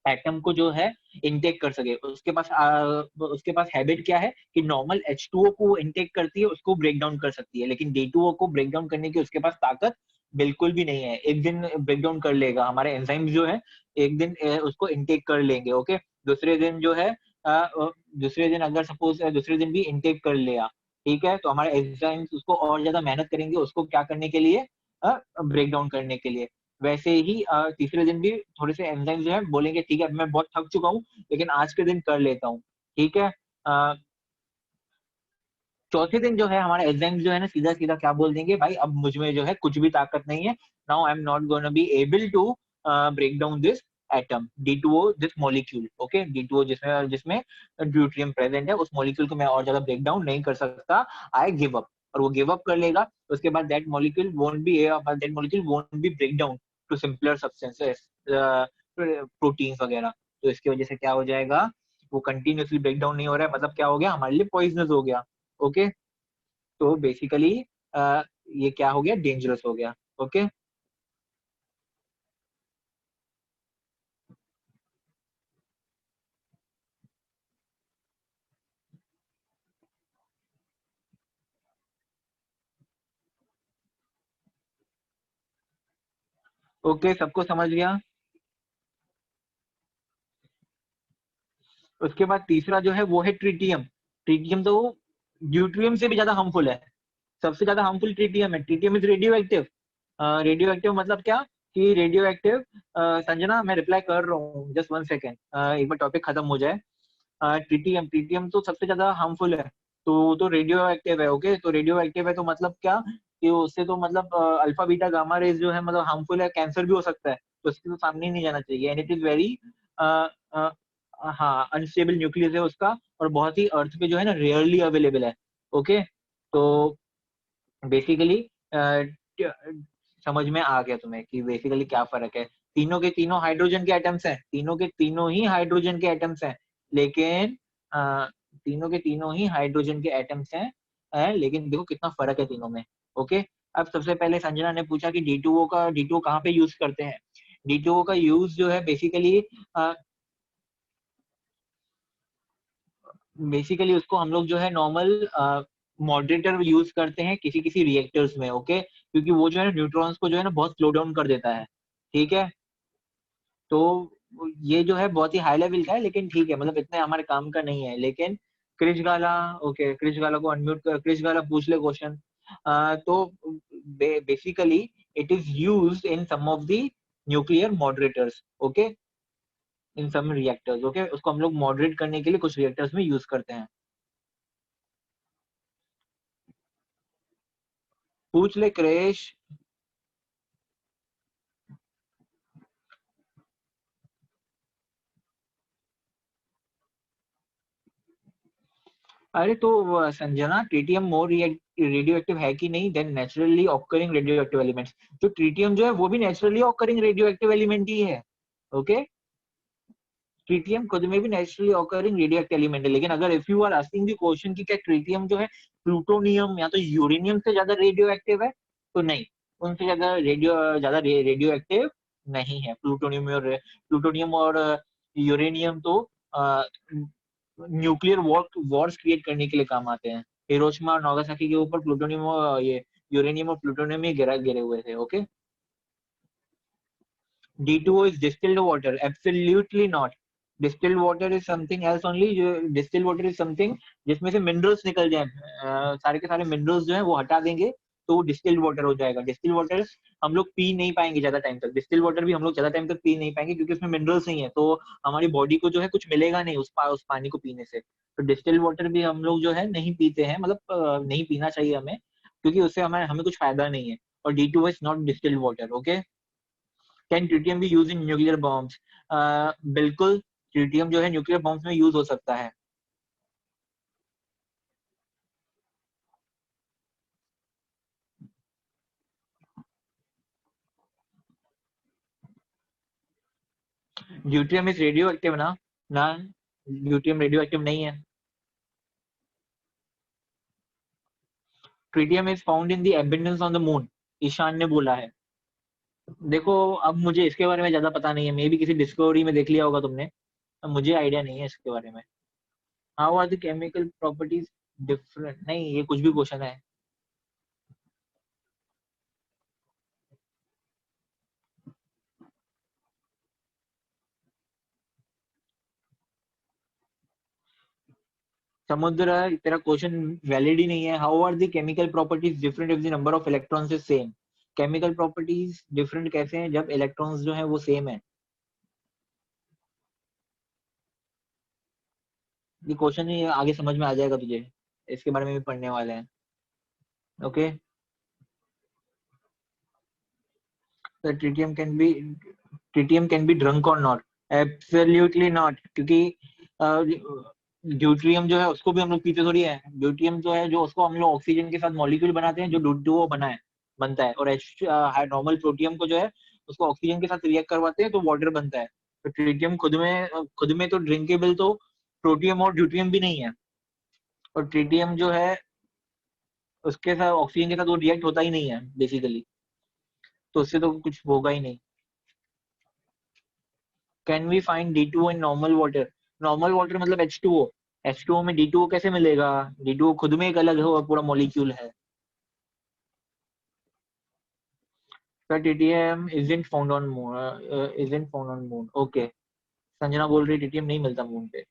Speaker 3: एटम को जो है इनटेक कर सके। उसके पास हैबिट क्या है कि नॉर्मल H2O को इनटेक करती है, उसको ब्रेक डाउन कर सकती है, लेकिन D2O को ब्रेक डाउन करने की उसके पास ताकत बिल्कुल भी नहीं है। एक दिन ब्रेक डाउन कर लेगा, हमारे एंजाइम्स जो है एक दिन उसको इनटेक कर लेंगे। ओके, दूसरे दिन जो है, दूसरे दिन अगर सपोज दूसरे दिन भी इनटेक कर लिया, ठीक है, तो हमारे एंजाइम्स उसको और ज्यादा मेहनत करेंगे उसको क्या करने के लिए, ब्रेक डाउन करने के लिए। वैसे ही तीसरे दिन भी थोड़े से एंजाइम जो है बोलेंगे ठीक है मैं बहुत थक चुका हूँ लेकिन आज के दिन कर लेता हूँ, ठीक है। चौथे दिन जो है हमारे एग्जाम जो है ना सीधा सीधा क्या बोल देंगे, भाई अब मुझ में जो है कुछ भी ताकत नहीं है, now I am not gonna be able to break down this atom D2O this molecule, okay D2O जिसमें जिसमें ड्यूट्रियम प्रेजेंट है उस मॉलिक्यूल को मैं और ज्यादा ब्रेक डाउन नहीं कर सकता, आई गिव अप। और वो गिव अप कर लेगा, उसके बाद that molecule won't be break down to simpler substances, proteins वगैरह। तो इसकी वजह से क्या हो जाएगा, वो कंटिन्यूसली ब्रेक डाउन नहीं हो रहा है, मतलब क्या हो गया हमारे लिए पॉइजनस हो गया, ओके। तो बेसिकली ये क्या हो गया, डेंजरस हो गया, ओके। ओके सबको समझ गया। उसके बाद तीसरा जो है वो है ट्रीटियम। ट्रीटियम तो ड्यूट्रियम से भी ज्यादा हार्मफुल है, सबसे ज्यादा हार्मफुल ट्रीटियम है। Tritium is radio active. Radio active मतलब क्या कि रेडियो एक्टिव, संजना मैं रिप्लाई कर रहा हूँ, जस्ट 1 सेकेंड, एक बार टॉपिक खत्म हो जाए। ट्रीटियम ट्रीटियम तो सबसे ज्यादा हार्मफुल है, तो रेडियो एक्टिव है, ओके। तो रेडियो एक्टिव है तो मतलब क्या कि उससे तो मतलब अल्फा बीटा गामा रेज जो है मतलब हार्मफुल है, कैंसर भी हो सकता है, तो उसके तो सामने ही नहीं जाना चाहिए। एंड इट इज वेरी हाँ अनस्टेबल न्यूक्लियस है उसका, और बहुत ही अर्थ पे जो है ना रेयरली अवेलेबल है, ओके। तो बेसिकली समझ में आ गया तुम्हें कि बेसिकली क्या फर्क है। तीनों के तीनों हाइड्रोजन के एटम्स हैं, तीनों के तीनों ही हाइड्रोजन के एटम्स हैं, लेकिन तीनों के तीनों ही हाइड्रोजन के एटम्स हैं, लेकिन देखो कितना फर्क है तीनों में, ओके। अब सबसे पहले संजना ने पूछा कि डी टू कहाँ पे यूज करते हैं। डी टू का यूज जो है बेसिकली उसको हम लोग जो है नॉर्मल मॉडरेटर यूज करते हैं किसी किसी रिएक्टर्स में, ओके, क्योंकि वो जो है ना न्यूट्रॉन्स को जो है ना बहुत स्लो डाउन कर देता है, ठीक है। तो ये जो है बहुत ही हाई लेवल का है, लेकिन ठीक है मतलब इतने हमारे काम का नहीं है। लेकिन क्रिश गाला, ओके क्रिश गाला को अनम्यूट कर, क्रिश गाला पूछ ले क्वेश्चन। तो basically it is used in some of the nuclear moderators, okay, in some reactors, okay. उसको हम लोग मॉडरेट करने के लिए कुछ रिएक्टर्स में यूज करते हैं। पूछ ले क्रेश। अरे तो Sanjana tritium more radioactive है कि नहीं than naturally occurring radioactive elements. तो ट्रीटियम जो है वो भी naturally occurring radioactive element ही है, ओके। ट्रीटियम खुद में भी naturally occurring radioactive element है, लेकिन अगर if you are asking the question कि क्या ट्रीटियम जो है प्लूटोनियम या तो यूरेनियम से ज्यादा रेडियो एक्टिव है, तो नहीं, उनसे ज्यादा रेडियो एक्टिव नहीं है। प्लूटोनियम और यूरेनियम तो न्यूक्लियर वॉर्स क्रिएट करने के लिए काम आते हैं। हिरोशिमा और नागासाकी के ऊपर प्लूटोनियम और ये यूरेनियम और प्लूटोनियम ही गिरे हुए थे, okay. D2O is distilled water. Absolutely not. Distilled water is something else only. Distilled water is something जिसमें से मिनरल्स निकल जाए, सारे के सारे मिनरल्स जो है वो हटा देंगे तो वो डिस्टिल्ड वाटर हो जाएगा। डिस्टिल्ड वाटर हम लोग पी नहीं पाएंगे ज्यादा टाइम तक, डिस्टिल्ड वाटर भी हम लोग ज्यादा टाइम तक पी नहीं पाएंगे क्योंकि उसमें मिनरल्स नहीं है, तो हमारी बॉडी को जो है कुछ मिलेगा नहीं उस पानी को पीने से। तो डिस्टिल्ड वाटर भी हम लोग जो है नहीं पीते हैं, मतलब नहीं पीना चाहिए हमें, क्योंकि उससे हमें हमें कुछ फायदा नहीं है। और D2O is not distilled water, okay. Can tritium भी यूज इन न्यूक्लियर बॉम्ब्स? बिल्कुल, ट्रिटियम जो है न्यूक्लियर बॉम्ब्स में यूज हो सकता है। ड्यूटियम इज रेडियो एक्टिव ना? ना, ड्यूटियम रेडियो एक्टिव नहीं है। Tritium is found in the abundance on the moon, Ishan ने बोला है। देखो अब मुझे इसके बारे में ज्यादा पता नहीं है, मे भी किसी डिस्कवरी में देख लिया होगा तुमने, अब मुझे आइडिया नहीं है इसके बारे में। How are the chemical properties different? नहीं, ये कुछ भी क्वेश्चन है। समुद्र, तेरा क्वेश्चन वैलिड ही नहीं है। How are the chemical properties different if the number of electrons is same? Chemical properties different कैसे हैं जब इलेक्ट्रॉन्स जो है वो सेम है। ये क्वेश्चन ही आगे समझ में आ जाएगा तुझे, इसके बारे में भी पढ़ने वाले हैं। ओके, तो ट्रिटियम कैन बी ड्रंक और नॉट? एब्सोल्युटली नॉट, क्योंकि ड्यूट्रियम जो है उसको भी हम लोग पीते थोड़ी है। ड्यूट्रियम जो है जो उसको हम लोग ऑक्सीजन के साथ मॉलिक्यूल बनाते हैं, जो डुओ बनता है, और नॉर्मल प्रोटियम को जो है उसको ऑक्सीजन के साथ रिएक्ट करवाते हैं तो वाटर बनता है। तो ट्रिटियम खुद में तो ड्रिंकेबल तो प्रोटियम और ड्यूट्रियम भी नहीं है, और ट्रिटियम जो है उसके साथ ऑक्सीजन के साथ वो रिएक्ट होता ही नहीं है बेसिकली, तो उससे तो कुछ होगा ही नहीं। Can we find D2O in normal water? Normal water मतलब H2O। H2O में D2O कैसे मिलेगा? D2O खुद में एक अलग हो पूरा मॉलिक्यूल है। But tritium isn't found on moon. Isn't found on moon. Okay. Sanjana बोल रही ट्रिटियम नहीं मिलता मून पे।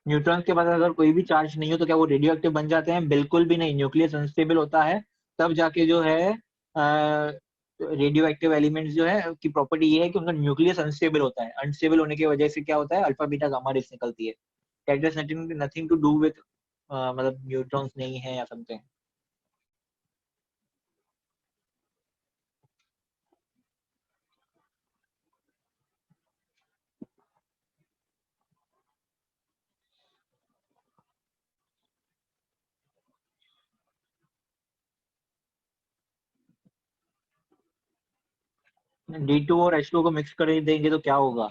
Speaker 3: न्यूट्रॉन्स के पास अगर कोई भी चार्ज नहीं हो तो क्या वो रेडियो एक्टिव बन जाते हैं? बिल्कुल भी नहीं। न्यूक्लियस अनस्टेबल होता है तब जाके जो है रेडियो एक्टिव एलिमेंट्स जो है की प्रॉपर्टी ये है कि उनका न्यूक्लियस अनस्टेबल होता है। अनस्टेबल होने की वजह से क्या होता है, अल्फा बीटा गामा रेस निकलती है। That has nothing to do with मतलब न्यूट्रॉन्स नहीं है या समथिंग। D2 और H2 को मिक्स कर देंगे तो क्या होगा?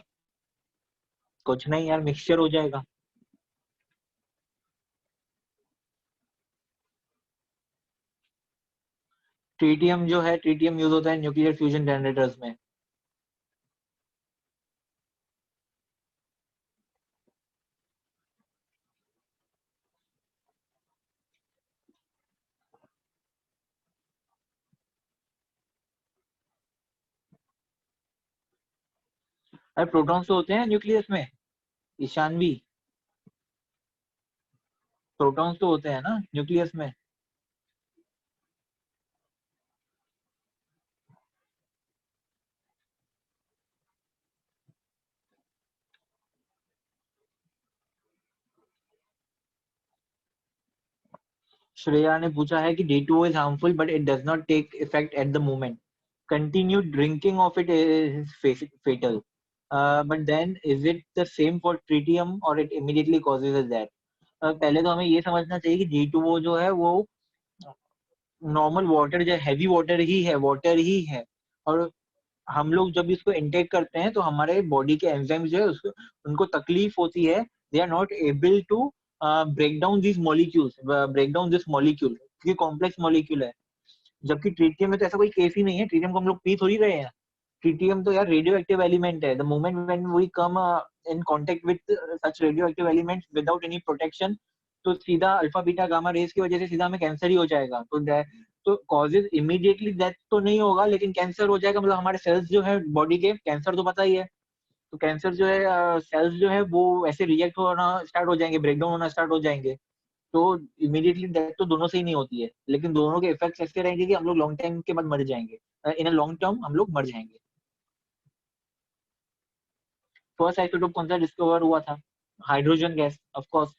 Speaker 3: कुछ नहीं यार, मिक्सचर हो जाएगा। ट्रिटियम जो है, ट्रिटियम यूज होता है न्यूक्लियर फ्यूजन जनरेटर्स में। अरे प्रोटॉन्स तो होते हैं न्यूक्लियस में ईशानवी, प्रोटॉन्स तो होते हैं ना न्यूक्लियस में। श्रेया ने पूछा है कि D2O is harmful but it does not take effect at the moment. Continued drinking of it is fatal. But then is it the same for tritium or it immediately causes that? पहले तो हमें ये समझना चाहिए कि D2O जो है वो नॉर्मल वाटर जो हैवी वाटर ही है, और हम लोग जब इसको इनटेक करते हैं तो हमारे बॉडी के एंजाइम्स जो है उसको उनको तकलीफ होती है। They are not able to break down this molecule, क्योंकि कॉम्प्लेक्स मॉलिक्यूल है। जबकि ट्रिटियम में तो ऐसा कोई केस ही नहीं है, ट्रिटियम को हम लोग पी थोड़ी रहे हैं। ट्रिटियम तो यार रेडियो एक्टिव एलिमेंट है। The moment when we come in contact with such radioactive elements without any protection, तो सीधा अल्फा बीटा गामा रेस की वजह से सीधा हमें कैंसर ही हो जाएगा। तो कॉजेज इमीडिएटली डेथ तो नहीं होगा, लेकिन कैंसर हो जाएगा। मतलब हमारे सेल्स जो है बॉडी के, कैंसर तो पता ही है, तो कैंसर जो है सेल्स जो है वो ऐसे रिएक्ट होना स्टार्ट हो जाएंगे, ब्रेकडाउन होना स्टार्ट हो जाएंगे। तो इमीडिएटली डेथ तो दोनों से ही नहीं होती है, लेकिन दोनों के इफेक्ट्स ऐसे रहेंगे कि हम लोग लॉन्ग टाइम के बाद मर जाएंगे। इन अ लॉन्ग टर्म हम लोग मर जाएंगे। फर्स्ट आइसोटोप कौन सा डिस्कवर हुआ था? Hydrogen gas, of course.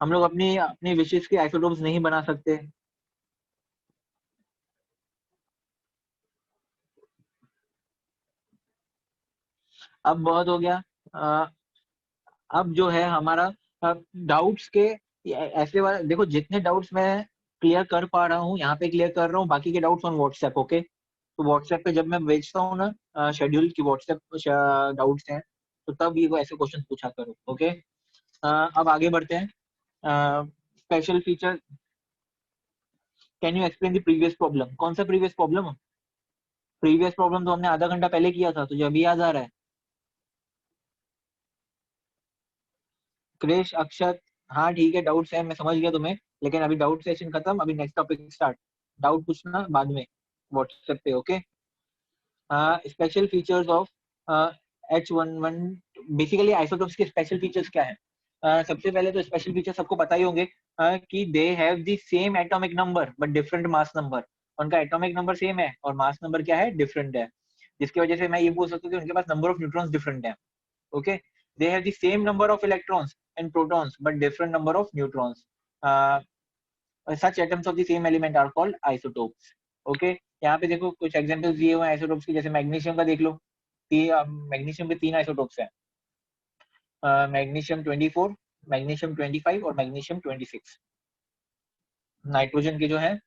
Speaker 3: हम लोग अपनी अपनी विशेष के आइसोटोप्स नहीं बना सकते। अब बहुत हो गया। अब जो है हमारा डाउट्स के ऐसे वाले देखो, जितने डाउट्स मैं क्लियर कर पा रहा हूँ यहाँ पे क्लियर कर रहा हूँ, बाकी के डाउट्स ऑन व्हाट्सएप। ओके, तो व्हाट्सएप पे जब मैं भेजता हूँ ना शेड्यूल की व्हाट्सएप डाउट्स हैं, तो तब ये ऐसे क्वेश्चन पूछा करो। ओके, अब आगे बढ़ते हैं। Special feature, can you explain the previous problem? कौन सा प्रीवियस प्रॉब्लम? प्रीवियस प्रॉब्लम तो हमने आधा घंटा पहले किया था, तुझे अभी याद आ रहा है? क्रिश, अक्षत, हाँ ठीक है, डाउट्स है, मैं समझ गया तुम्हें, लेकिन अभी डाउट सेशन खत्म, अभी नेक्स्ट टॉपिक स्टार्ट। डाउट पूछना बाद में व्हाट्सएप पे। Okay, special features of H11 basically isotopes के स्पेशल फीचर्स क्या है? सबसे पहले तो स्पेशल फीचर सबको पता ही होंगे कि they have the same atomic number but different mass number. उनका एटॉमिक नंबर सेम है और मास नंबर क्या है? डिफरेंट है, जिसकी वजह से मैं ये बोल सकता हूँ कि उनके पास नंबर ऑफ न्यूट्रॉन्स डिफरेंट है। Okay, they have the same number of electrons and protons but different number of neutrons. such atoms of the same element are called isotopes. Okay, यहाँ पे देखो कुछ एग्जांपल्स दिए हुए हैं आइसोटोप्स के, जैसे मैग्नीशियम का देख लो। मैग्नीशियम के 3 आइसोटोप्स हैं, मैग्नीशियम 24, मैग्नीशियम 25 और मैग्नीशियम 26। नाइट्रोजन के जो है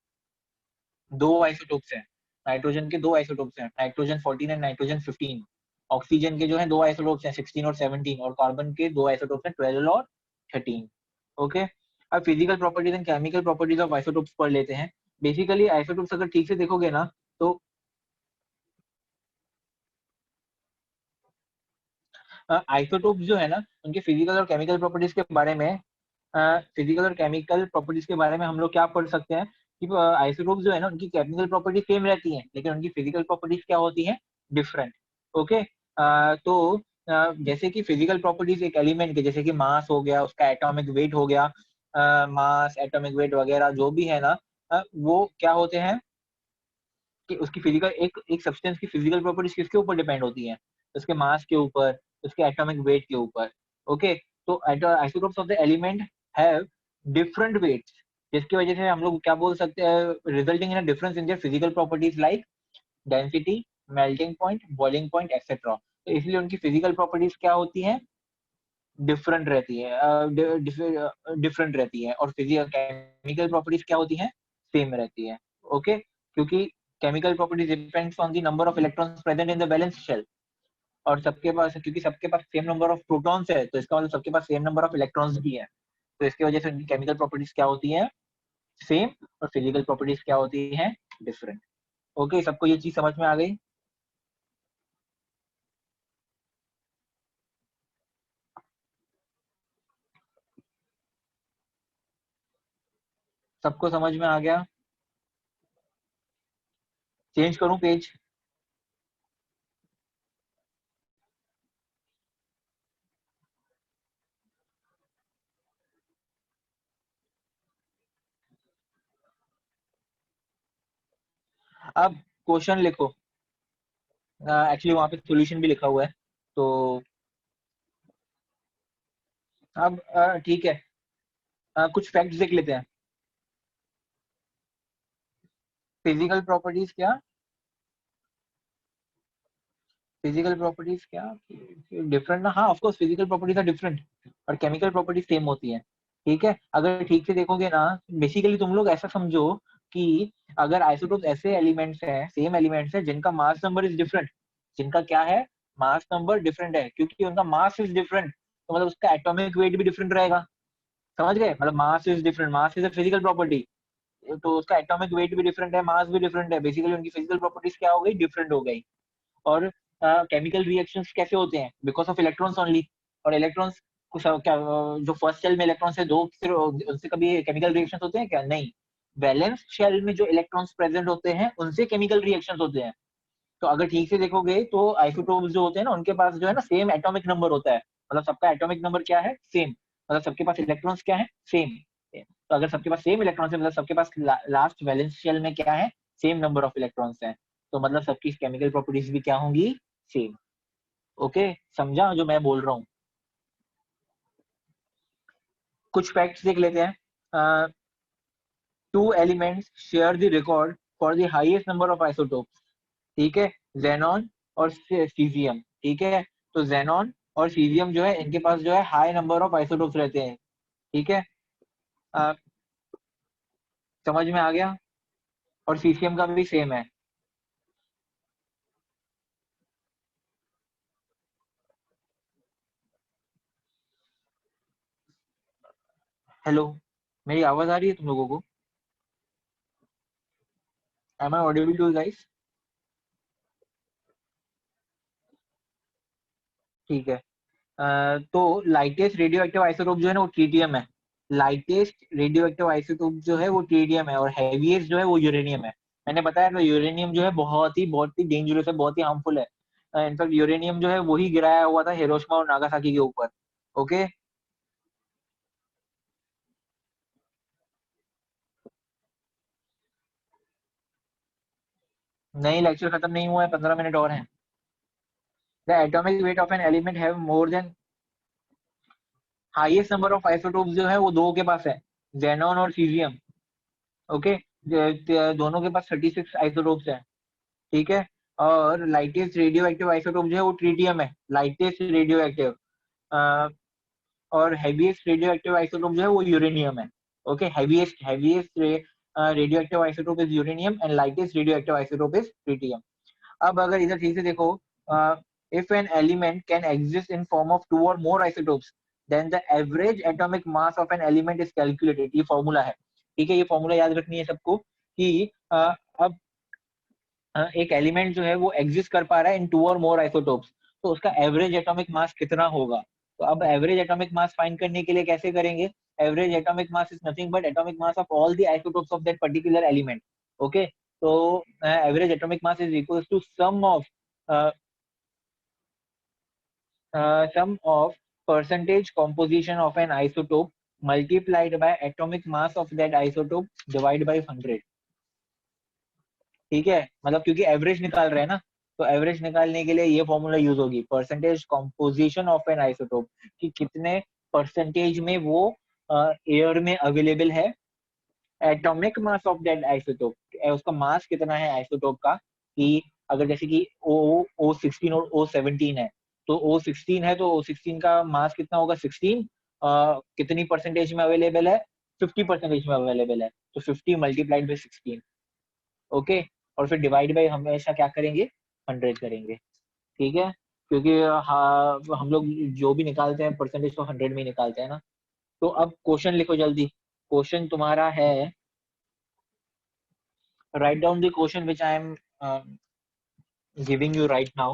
Speaker 3: 2 आइसोटोप्स हैं, नाइट्रोजन के 2 आइसोटोप्स हैं, नाइट्रोजन 14 एंड नाइट्रोजन 15। ऑक्सीजन के जो है 2 आइसोटोप्स हैं, 16 और 17, और कार्बन के 2 आइसोटोप्स हैं, 12 और 13। ओके, अब physical properties and chemical properties of isotopes पढ़ लेते हैं। बेसिकली आइसोटोप्स अगर ठीक से देखोगे ना तो आइसोटोप्स जो है ना उनके फिजिकल और केमिकल प्रॉपर्टीज के बारे में फिजिकल और केमिकल प्रॉपर्टीज के बारे में हम लोग क्या पढ़ सकते हैं कि आइसोटोप्स जो है ना उनकी केमिकल प्रॉपर्टी सेम रहती हैं लेकिन उनकी फिजिकल प्रॉपर्टीज क्या होती हैं? डिफरेंट। ओके, तो जैसे कि फिजिकल प्रॉपर्टीज एक एलिमेंट के, जैसे कि मास हो गया, उसका एटॉमिक वेट हो गया, मास एटॉमिक वेट वगैरह जो भी है ना, वो क्या होते हैं कि उसकी फिजिकल एक सब्सटेंस की फिजिकल प्रॉपर्टीज किसके ऊपर डिपेंड होती हैं? उसके मास के ऊपर, उसके एटॉमिक वेट के ऊपर। ओके, तो isotopes of the element have different weights, जिसकी वजह से हम लोग क्या बोल सकते हैं? Resulting in a difference in their physical properties like density, melting point, boiling point etcetera. तो इसलिए उनकी फिजिकल प्रॉपर्टीज क्या होती हैं? डिफरेंट रहती है, डिफरेंट रहती है, और फिजिकल केमिकल प्रॉपर्टीज क्या होती हैं? सेम रहती है। ओके, क्योंकि chemical properties depends on the number of electrons present in the valence shell, और सबके पास, क्योंकि सबके पास सेम नंबर ऑफ प्रोटॉन्स है तो इसका मतलब सबके पास सेम नंबर ऑफ इलेक्ट्रॉन्स भी है, तो इसकी वजह से उनकी केमिकल प्रॉपर्टीज क्या होती हैं? सेम, और फिजिकल प्रॉपर्टीज क्या होती हैं? डिफरेंट। ओके, सबको ये चीज समझ में आ गई? सबको समझ में आ गया? चेंज करूं पेज? अब क्वेश्चन लिखो, एक्चुअली वहां पे सॉल्यूशन भी लिखा हुआ है, तो अब ठीक है, कुछ फैक्ट्स देख लेते हैं। फिजिकल प्रॉपर्टीज क्या? फिजिकल प्रॉपर्टीज क्या डिफरेंट ना? हाँ, of course physical properties are different और केमिकल प्रॉपर्टीज सेम होती हैं। ठीक है, अगर ठीक से देखोगे ना, बेसिकली तुम लोग ऐसा समझो कि अगर आइसोटोप्स ऐसे एलिमेंट्स हैं, सेम एलिमेंट्स हैं जिनका मास नंबर इज डिफरेंट, जिनका क्या है? मास नंबर डिफरेंट है, क्योंकि उनका मास इज डिफरेंट तो मतलब उसका एटॉमिक वेट भी डिफरेंट रहेगा। समझ गए? मतलब mass is different, mass is a physical property, तो उसका एटॉमिक वेट भी डिफरेंट है, मास भी डिफरेंट है, बेसिकली उनकी फिजिकल प्रॉपर्टीज क्या हो गई? डिफरेंट हो गई। और केमिकल रिएक्शंस कैसे होते हैं? बिकॉज ऑफ इलेक्ट्रॉन्स ओनली, और इलेक्ट्रॉन्स जो फर्स्ट शेल में इलेक्ट्रॉन्स है दो, फिर उनसे कभी केमिकल रिएक्शंस होते हैं क्या? नहीं। वैलेंस शेल में जो इलेक्ट्रॉन्स प्रेजेंट होते हैं उनसे केमिकल रिएक्शंस होते हैं। तो अगर ठीक से देखोगे तो आइसोटोप्स जो होते हैं ना उनके पास जो है ना सेम एटॉमिक नंबर होता है, मतलब सबका एटॉमिक नंबर क्या है? सेम, मतलब सबके पास इलेक्ट्रॉन्स क्या है? सेम। तो अगर सबके पास सेम इलेक्ट्रॉन्स है मतलब सबके पास लास्ट वैलेंस शेल में क्या है? सेम नंबर ऑफ इलेक्ट्रॉन्स है, तो मतलब सबकी केमिकल प्रॉपर्टीज भी क्या होंगी? सेम। ओके, समझा जो मैं बोल रहा हूँ? कुछ फैक्ट्स देख लेते हैं। Two elements share the record for the highest number of isotopes. ठीक है, जेनॉन और सीजियम। ठीक है, तो जेनॉन और सीजियम जो है इनके पास जो है हाई नंबर ऑफ आइसोटोप्स रहते हैं। ठीक है, समझ में आ गया? और सीसियम का भी सेम है। हेलो, मेरी आवाज आ रही है तुम लोगों को? Am I audible to guys? ठीक है, तो लाइटेस्ट रेडियो एक्टिव आइसोटोप जो है ना वो ट्रीटियम है। लाइटेस्ट रेडियो एक्टिव आइसोटोप जो है वो ट्रीटियम है, और हैवीएस्ट जो है वो यूरेनियम है। मैंने बताया था यूरेनियम जो है बहुत ही डेंजरस है, बहुत ही हार्मफुल है। इनफैक्ट यूरेनियम जो है वही गिराया हुआ था हिरोशिमा और नागासाकी के ऊपर। ओके, नहीं लेक्चर खत्म नहीं हुआ है, 15 मिनट और हैं। The atomic weight of an element have more than, highest number of isotopes जो है वो दो के पास है, जेनॉन और सीजियम। ओके, दोनों के पास 36 आइसोटोप्स हैं, ठीक है। और लाइटेस्ट रेडियो एक्टिव आइसोटोप जो है वो ट्रीटियम है, लाइटेस्ट रेडियो एक्टिव। और हैवीएस्ट रेडियो एक्टिव आइसोटोप जो है वो यूरेनियम है। Okay, heaviest heaviest radioactive isotope is uranium and lightest radioactive isotope is tritium. अब अगर इधर ठीक से देखो, if an element can exist in form of two or more isotopes then the average atomic mass of an element is calculated. ये formula है, ठीक है, ये फॉर्मूला याद रखनी है सबको कि अब एक एलिमेंट जो है वो एग्जिस्ट कर पा रहा है इन टू और मोर आइसोटोप्स, तो उसका एवरेज एटॉमिक मास कितना होगा। तो अब एवरेज एटॉमिक मास फाइंड करने के लिए कैसे करेंगे, average atomic mass is nothing but atomic mass of all the isotopes of that particular element. Okay, तो average atomic mass is equals to sum of percentage composition of an isotope multiplied by atomic mass of that isotope divided by 100। ठीक है, मतलब क्योंकि average निकाल रहे हैं ना, तो एवरेज निकालने के लिए ये फॉर्मूला यूज होगी, percentage composition of N isotope, कि कितने परसेंटेज में वो एयर में अवेलेबल है, atomic mass of that isotope, उसका मास कितना है आइसोटोप का। कि अगर जैसे कि O16 और O17 है, तो O16 है तो O16 का मास कितना होगा 16, कितनी परसेंटेज में अवेलेबल है 50% में अवेलेबल है, तो 50 मल्टीप्लाइड बाई 16। ओके, और फिर डिवाइड बाई हमेशा क्या करेंगे 100 करेंगे, ठीक है, क्योंकि हाँ हम लोग जो भी निकालते हैं परसेंटेज तो 100 में ही निकालते हैं ना। तो अब क्वेश्चन लिखो जल्दी, क्वेश्चन तुम्हारा है, write down the question which I am giving you right now।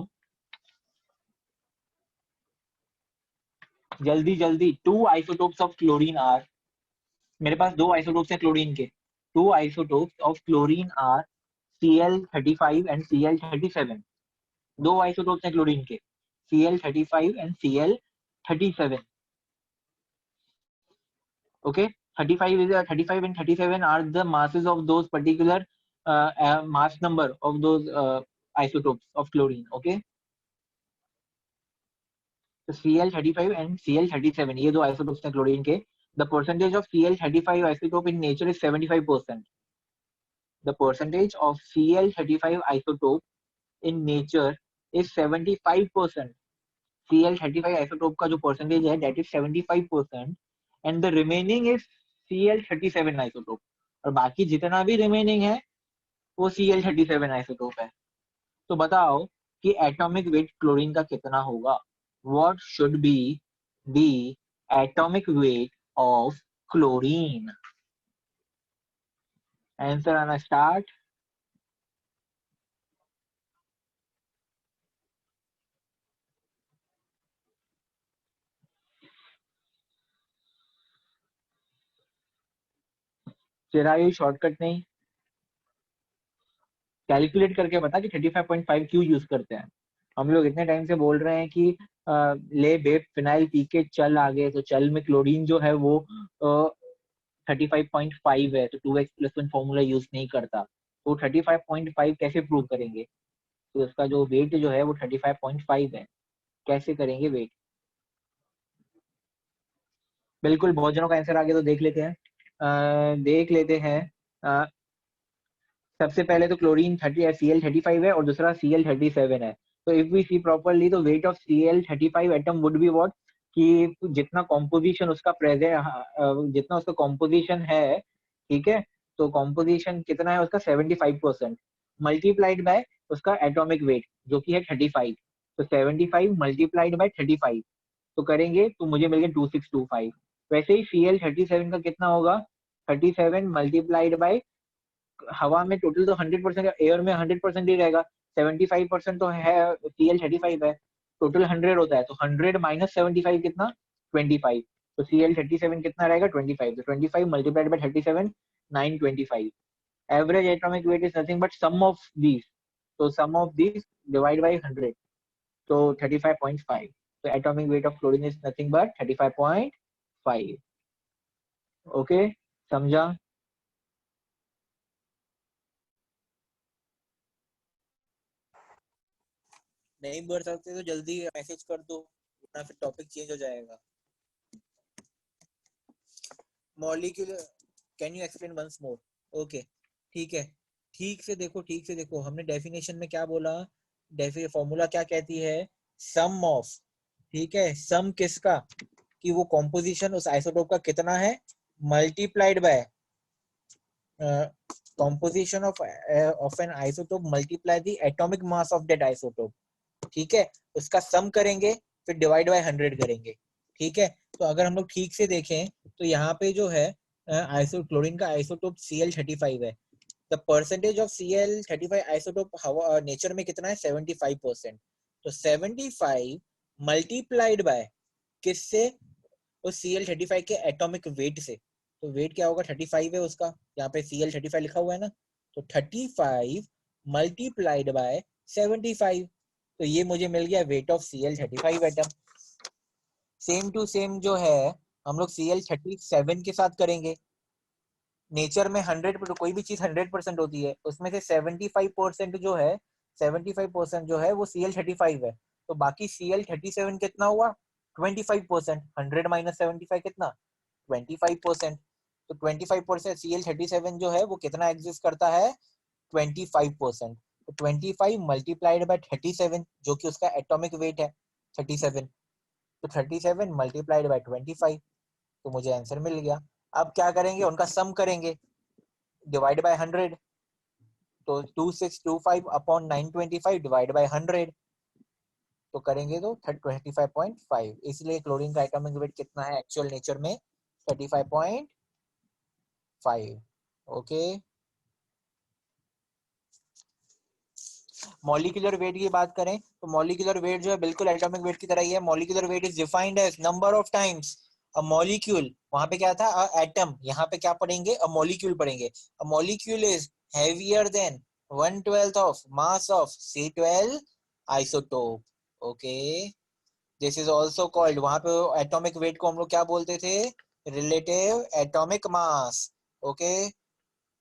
Speaker 3: जल्दी जल्दी, two isotopes of chlorine are, मेरे पास दो आइसोटोप्स हैं क्लोरीन के, two isotopes of chlorine are Cl35 and Cl37। दो आइसोटोप्स हैं क्लोरीन के, Cl35 and Cl37। okay, 35 is 35 and 37 are the masses of those particular mass number of those isotopes of chlorine। okay, तो Cl35 and Cl37 ये दो isotopes हैं chlorine के। The percentage of Cl35 isotope in nature is 75%। The percentage of Cl35 isotope in nature is 75%। Cl35 isotope का जो percentage है that is 75% and the remaining is Cl37 isotope। और बाकी जितना भी remaining है वो Cl37 isotope है। तो बताओ कि एटॉमिक वेट क्लोरीन का कितना होगा। What should be the atomic weight of chlorine? Answer on a start। Chirayu shortcut नहीं, कैलकुलेट करके बता कि 35.5 क्यों यूज करते हैं। हम लोग इतने टाइम से बोल रहे हैं कि ले बेप फिनाइल पी के चल आगे, तो चल में क्लोरीन जो है वो 35.5 है, तो 2x+1 फॉर्मूला यूज नहीं करता, तो 35.5 कैसे प्रूव करेंगे। तो उसका जो वेट जो है वो 35.5 है, कैसे करेंगे वेट। बिल्कुल, बहुत जनों का आंसर आ गया, तो देख लेते हैं देख लेते हैं। सबसे पहले तो क्लोरीन 30 Cl35 है और दूसरा Cl37 है। तो इफ वी सी प्रॉपरली तो wait of Cl35 atom would be what, कि जितना कॉम्पोजिशन उसका प्रेजेंट जितना उसका कॉम्पोजिशन है, ठीक है, तो कॉम्पोजिशन कितना है उसका 75% मल्टीप्लाइड बाय उसका एटॉमिक वेट जो कि है 35। तो 75 मल्टीप्लाइड बाय 35 तो करेंगे तो मुझे मिल गया 2625। वैसे ही Cl37 का कितना होगा, 37 मल्टीप्लाइड बाय हवा में टोटल तो 100%, एयर में 100% ही रहेगा, 75% तो है Cl35 है, टोटल 100 होता है, तो 100 माइनस 75 कितना 25। तो Cl37 कितना रहेगा 25, तो 25 multiplied by 37 925। Average atomic weight is nothing but sum of these, तो sum of these divide by 100। तो 35.5. तो atomic weight of chlorine is nothing but 35.5. Okay, समझा? नहीं बढ़ सकते तो जल्दी मैसेज कर दो, वरना फिर टॉपिक चेंज हो जाएगा. Molecular, can you explain once more? Okay, ठीक है. ठीक से देखो, ठीक से देखो, हमने डेफिनेशन में क्या बोला? फॉर्मूला क्या कहती है? सम ऑफ, ठीक है, सम किसका? कि वो कॉम्पोजिशन उस आइसोटोप का कितना है multiplied by composition of an isotope multiply the atomic mass of that isotope. ठीक है, उसका सम करेंगे फिर डिवाइड बाय 100 करेंगे. ठीक है, तो अगर हम लोग ठीक से देखें तो यहाँ पे जो है क्लोरीन का आइसोटोप Cl35 है. The percentage of Cl35 isotope nature में कितना है? 75%. तो 75 मल्टीप्लाइड बाय किससे? उस Cl35 के एटॉमिक वेट से. तो वेट क्या होगा? 35 है उसका, यहाँ पे Cl35 लिखा हुआ है ना, तो 35 मल्टीप्लाइड बाय 75. तो ये मुझे मिल गया weight of Cl35 atom. Same to same जो है हम लोग Cl37 के साथ करेंगे. नेचर में 100, कोई भी चीज 100% होती है, उसमें से 75% जो है, 75% जो है वो Cl35 है. तो बाकी Cl37 कितना हुआ? 25%. 100 माइनस 75 कितना? 25%. तो 25% Cl37 जो है वो कितना एग्जिस्ट करता है? 25%. तो 25 मल्टीप्लाइड बाय 37 जो कि उसका एटॉमिक वेट है 37. तो 37 मल्टीप्लाइड बाय 25. तो मुझे आंसर मिल गया. अब क्या करेंगे? उनका सम करेंगे, डिवाइड बाय 100. तो 2625 अपॉन 925 डिवाइड बाय 100. तो करेंगे तो 25.5. इसलिए क्लोरीन का एटॉमिक वेट कितना है एक्चुअल नेचर में? 35.5. ओके. मॉलिक्यूलर वेट की बात करें तो मॉलिक्यूलर वेट जो है बिल्कुल एटॉमिक वेट की तरह ही है. Molecular weight is defined as number of times a molecule. वहां पे क्या था? एटम. यहाँ पे क्या पढ़ेंगे? अ मॉलिक्यूल पढ़ेंगे. A molecule is heavier than 1/12 of mass of C12 isotope. Okay, this is also called, वहां पे एटॉमिक वेट को हम लोग क्या बोलते थे? Relative atomic mass. ओके,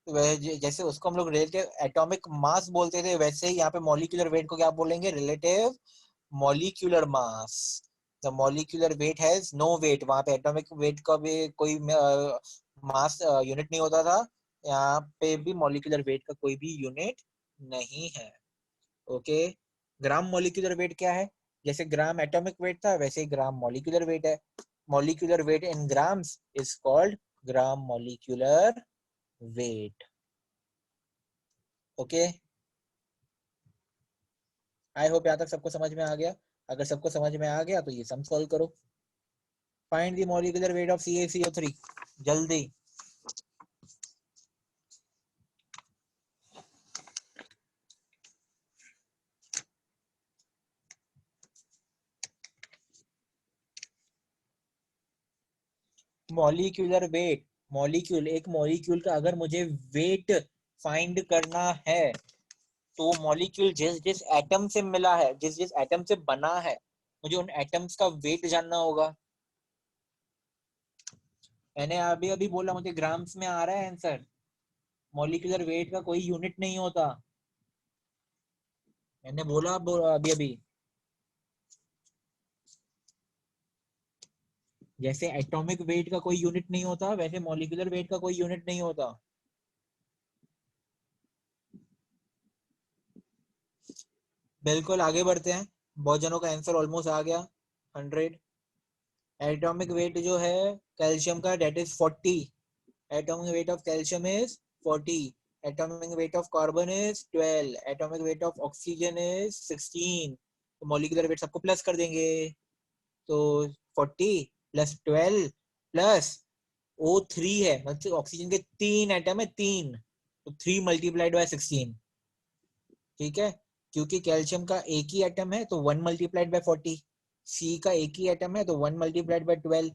Speaker 3: जैसे उसको हम लोग रिलेटिव एटॉमिक मास बोलते थे, वैसे ही यहाँ पे मॉलिक्यूलर वेट को क्या बोलेंगे? Relative molecular mass. The molecular weight has no weight. वहां पे एटॉमिक वेट का भी कोई मास यूनिट नहीं होता था. यहाँ पे भी मॉलिक्यूलर वेट का कोई भी यूनिट नहीं है. ओके, ग्राम मॉलिक्यूलर वेट क्या है? जैसे ग्राम एटॉमिक वेट था वैसे ही ग्राम मॉलिक्यूलर वेट है. Molecular wait in grams is called gram molecular weight. Okay, I hope यहाँ तक सबको समझ में आ गया. अगर सबको समझ में आ गया तो ये सम सॉल्व करो. Find the molecular weight of CaCO3. जल्दी. मॉलिक्यूलर वेट, मॉलिक्यूल, एक मॉलिक्यूल का अगर मुझे वेट फाइंड करना है तो मॉलिक्यूल जिस जिस एटम से मिला है, जिस जिस एटम से बना है, मुझे उन एटम्स का वेट जानना होगा. मैंने अभी अभी बोला, मुझे ग्राम्स में आ रहा है आंसर. मॉलिक्यूलर वेट का कोई यूनिट नहीं होता. मैंने बोला अभी अभी, जैसे एटॉमिक वेट का कोई यूनिट नहीं होता वैसे मॉलिक्यूलर वेट का कोई यूनिट नहीं होता. बिल्कुल, आगे बढ़ते हैं. बहुत जनों का आंसर ऑलमोस्ट आ गया. 100. एटॉमिक वेट जो है कैल्शियम का, that is 40. Atomic weight of calcium is 40. Atomic weight of carbon is 12. Atomic weight of oxygen is 16. तो मॉलिक्यूलर वेट सबको प्लस कर देंगे. तो 40 प्लस 12 प्लस O3 है, मतलब ऑक्सीजन के 3 एटम है, 3. तो 3 मल्टीप्लाइड बाय 16. ठीक है, क्योंकि कैल्शियम का एक ही एटम है तो 1 मल्टीप्लाइड बाय 40. सी का एक ही एटम है तो 1 मल्टीप्लाइड बाय 12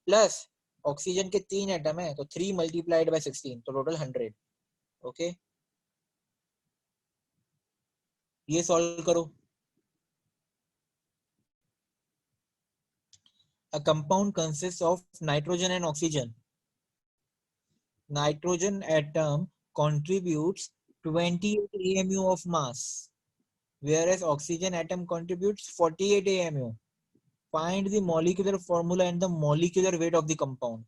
Speaker 3: प्लस ऑक्सीजन के 3 एटम है तो 3 मल्टीप्लाइड बाय 16. तो टोटल 100. ओके, ये सॉल्व करो.
Speaker 9: A compound consists of nitrogen and oxygen. Nitrogen atom contributes 28 AMU of mass, whereas oxygen atom contributes 48 AMU. Find the molecular formula and the molecular weight of the compound.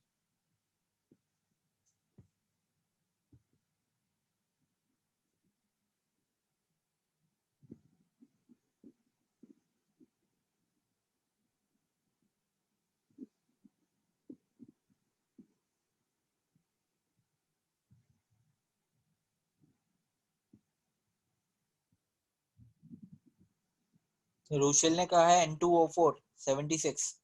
Speaker 9: Rochelle ने कहा है N2O4 76.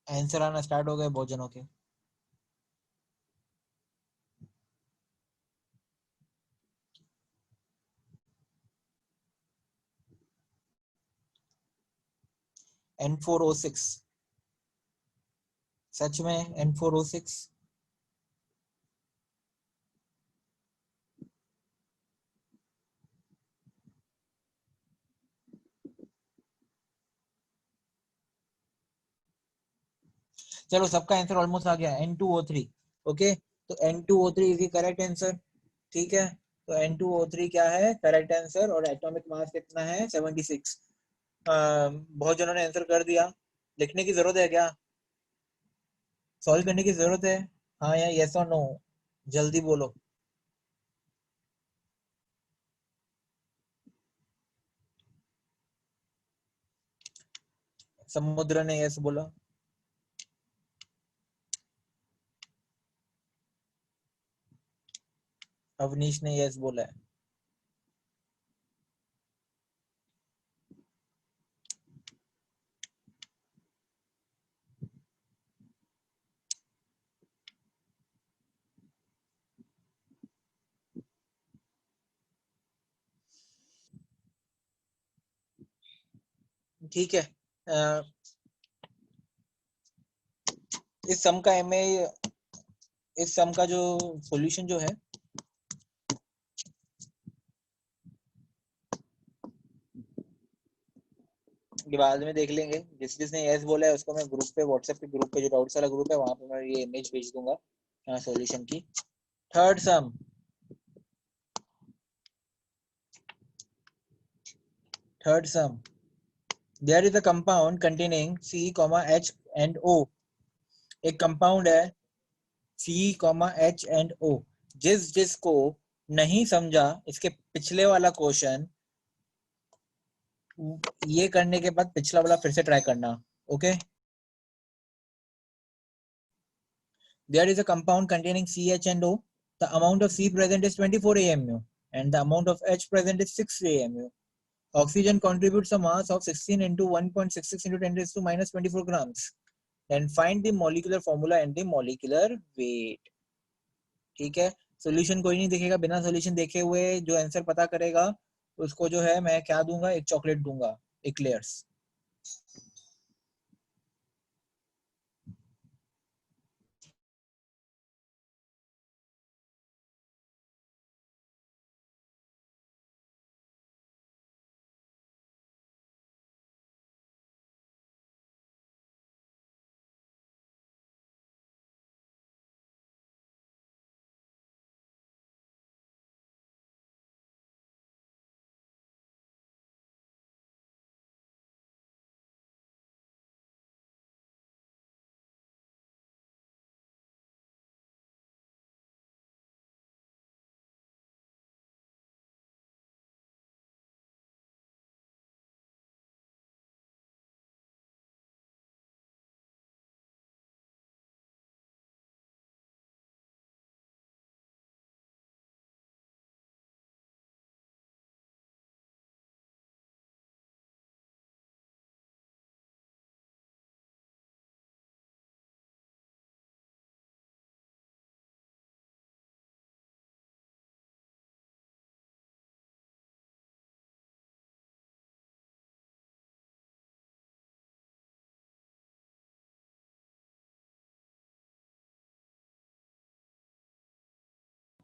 Speaker 9: Answer आना start हो गए बहुत जनों के. N4O6. सच में N4O6. चलो सबका आंसर ऑलमोस्ट आ गया. N2O3. ओके, तो N2O3 is the correct answer. ठीक है, तो N2O3 क्या है करेक्ट आंसर, और एटॉमिक मास कितना है 76. बहुत जनों ने आंसर कर दिया. लिखने की जरूरत है क्या? सॉल्व करने की जरूरत है? हाँ या यस और नो, जल्दी बोलो. समुद्र ने यस बोला. अवनीश ने यस बोला है. ठीक है, इस सम का इस सम का जो सॉल्यूशन जो है ये बाद में देख लेंगे. जिसने यस बोला है उसको मैं ग्रुप पे, व्हाट्सएप के ग्रुप पे, जो डाउट्स वाला ग्रुप है वहां पे मैं ये इमेज भेज दूंगा सॉल्यूशन की. Third some. There is a compound containing C, H and O. एक कंपाउंड है C, H and O. जिसको नहीं समझा इसके पिछले वाला क्वेश्चन, ये करने के बाद पिछला वाला फिर से ट्राई करना. Okay. There is a compound containing C, H and O. The amount of C present is 24 AMU and the amount of H present is 6 AMU. Oxygen contributes a mass of 16 into 1.66 into 10 raised to minus 24 grams. Then find the molecular formula and the molecular weight. ठीक है, solution कोई नहीं देखेगा, बिना solution देखे हुए जो answer पता करेगा उसको जो है मैं क्या दूंगा, एक चॉकलेट दूंगा, एक्लेयर्स.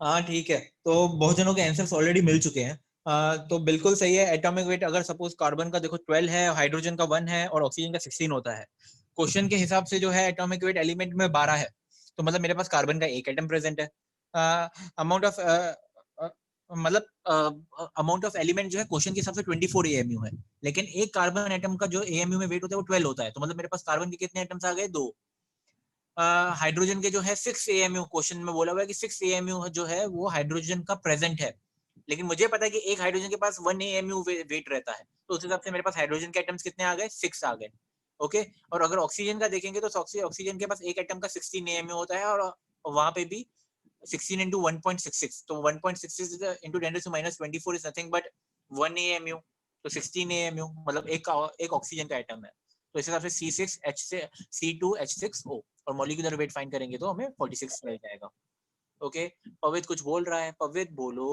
Speaker 9: हाँ ठीक है, तो बहुत जनों के आंसर्स ऑलरेडी मिल चुके हैं। तो बिल्कुल सही है। एटॉमिक वेट अगर सपोज कार्बन का देखो 12 है, हाइड्रोजन का 1 है और ऑक्सीजन का 16 होता है। क्वेश्चन के हिसाब से जो है एटॉमिक वेट एलिमेंट में 12 है, तो मतलब मेरे पास कार्बन का एक एटम प्रेजेंट है। अमाउंट ऑफ मतलब अमाउंट ऑफ एलिमेंट जो है क्वेश्चन के हिसाब से 24 AMU है, लेकिन एक कार्बन एटम का जो AMU में वेट होता है वो 12 होता है, तो मतलब मेरे पास कार्बन के कितने एटम्स आ गए? 2। हाइड्रोजन के जो है 6 AMU, क्वेश्चन में बोला हुआ है कि 6 AMU जो है वो हाइड्रोजन का प्रेजेंट है, लेकिन मुझे पता है कि एक हाइड्रोजन के पास 1 AMU वेट रहता है, तो उस हिसाब से मेरे पास हाइड्रोजन के एटम्स कितने आ गए? 6 आ गए। ओके, और अगर ऑक्सीजन का देखेंगे तो ऑक्सीजन के पास एक एटम का 16 AMU होता है, और वहां पे भी 16 into 1.66, तो 1.66 into 10 to minus 24 is nothing but 1 AMU, तो 16 AMU मतलब एक ऑक्सीजन का एटम है, तो इस हिसाब से C2H6O, और मॉलिक्यूलर वेट फाइंड करेंगे तो हमें 46 मिल जाएगा। ओके, पवित्र कुछ बोल रहा है? पवित्र बोलो,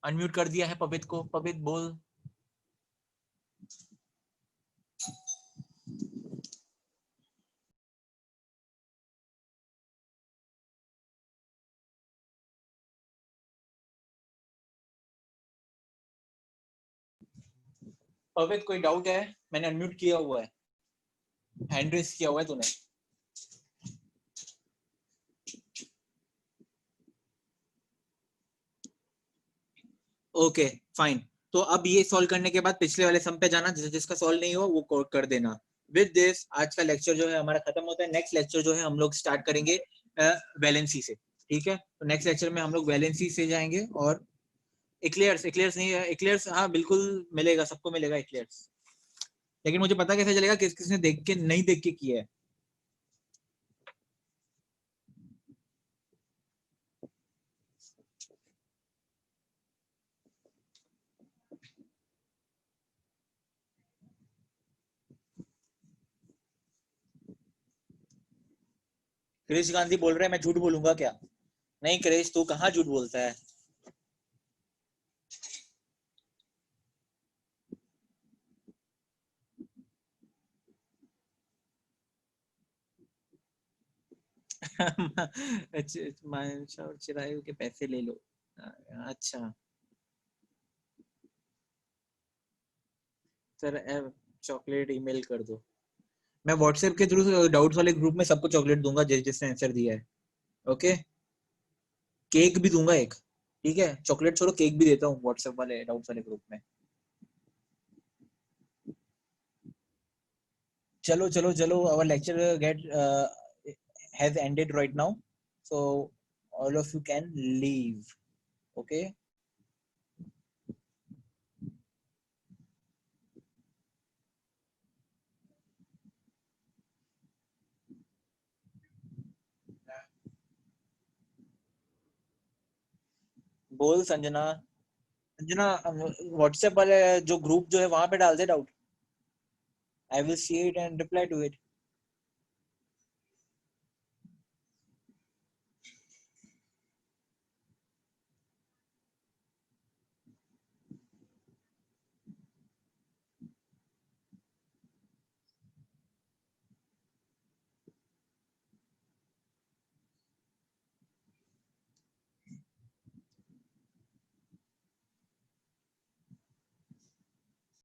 Speaker 9: अनम्यूट कर दिया है पवित्र को। पवित्र बोल। पवित्र कोई डाउट है? मैंने अनम्यूट किया हुआ है, हैंड रेस किया हुआ है तूने। ओके फाइन, तो अब ये सॉल्व करने के बाद पिछले वाले सम पे जाना, जिसका सॉल्व नहीं हुआ वो कर देना। विद दिस आज का लेक्चर जो है हमारा खत्म होता है। नेक्स्ट लेक्चर जो है हम लोग स्टार्ट करेंगे वैलेंसी से, ठीक है? तो नेक्स्ट लेक्चर में हम लोग वैलेंसी से जाएंगे, और एक्लेयर्स नहीं है, एक्लेयर्स हाँ बिल्कुल मिलेगा, सबको मिलेगा एक्लेयर्स, लेकिन मुझे पता कैसे चलेगा किस किसने देख के नहीं देख के किया है? क्रिश गांधी बोल रहे हैं मैं झूठ बोलूंगा क्या? नहीं क्रिश, तू कहाँ झूठ बोलता है? चिरायु के पैसे ले लो। अच्छा सर, चॉकलेट ईमेल कर दो। मैं व्हाट्सएप के थ्रू डाउट्स वाले ग्रुप में सबको चॉकलेट दूंगा जिसने आंसर दिया है। ओके, केक भी दूंगा एक, ठीक है? चॉकलेट छोड़ो, केक भी देता हूँ व्हाट्सएप वाले डाउट्स वाले ग्रुप में। चलो चलो चलो, our lecture has ended right now, so all of you can leave. Okay, बोल संजना। संजना व्हाट्सएप वाले जो ग्रुप जो है वहां पे डाल दे doubt, I will see it and reply to it.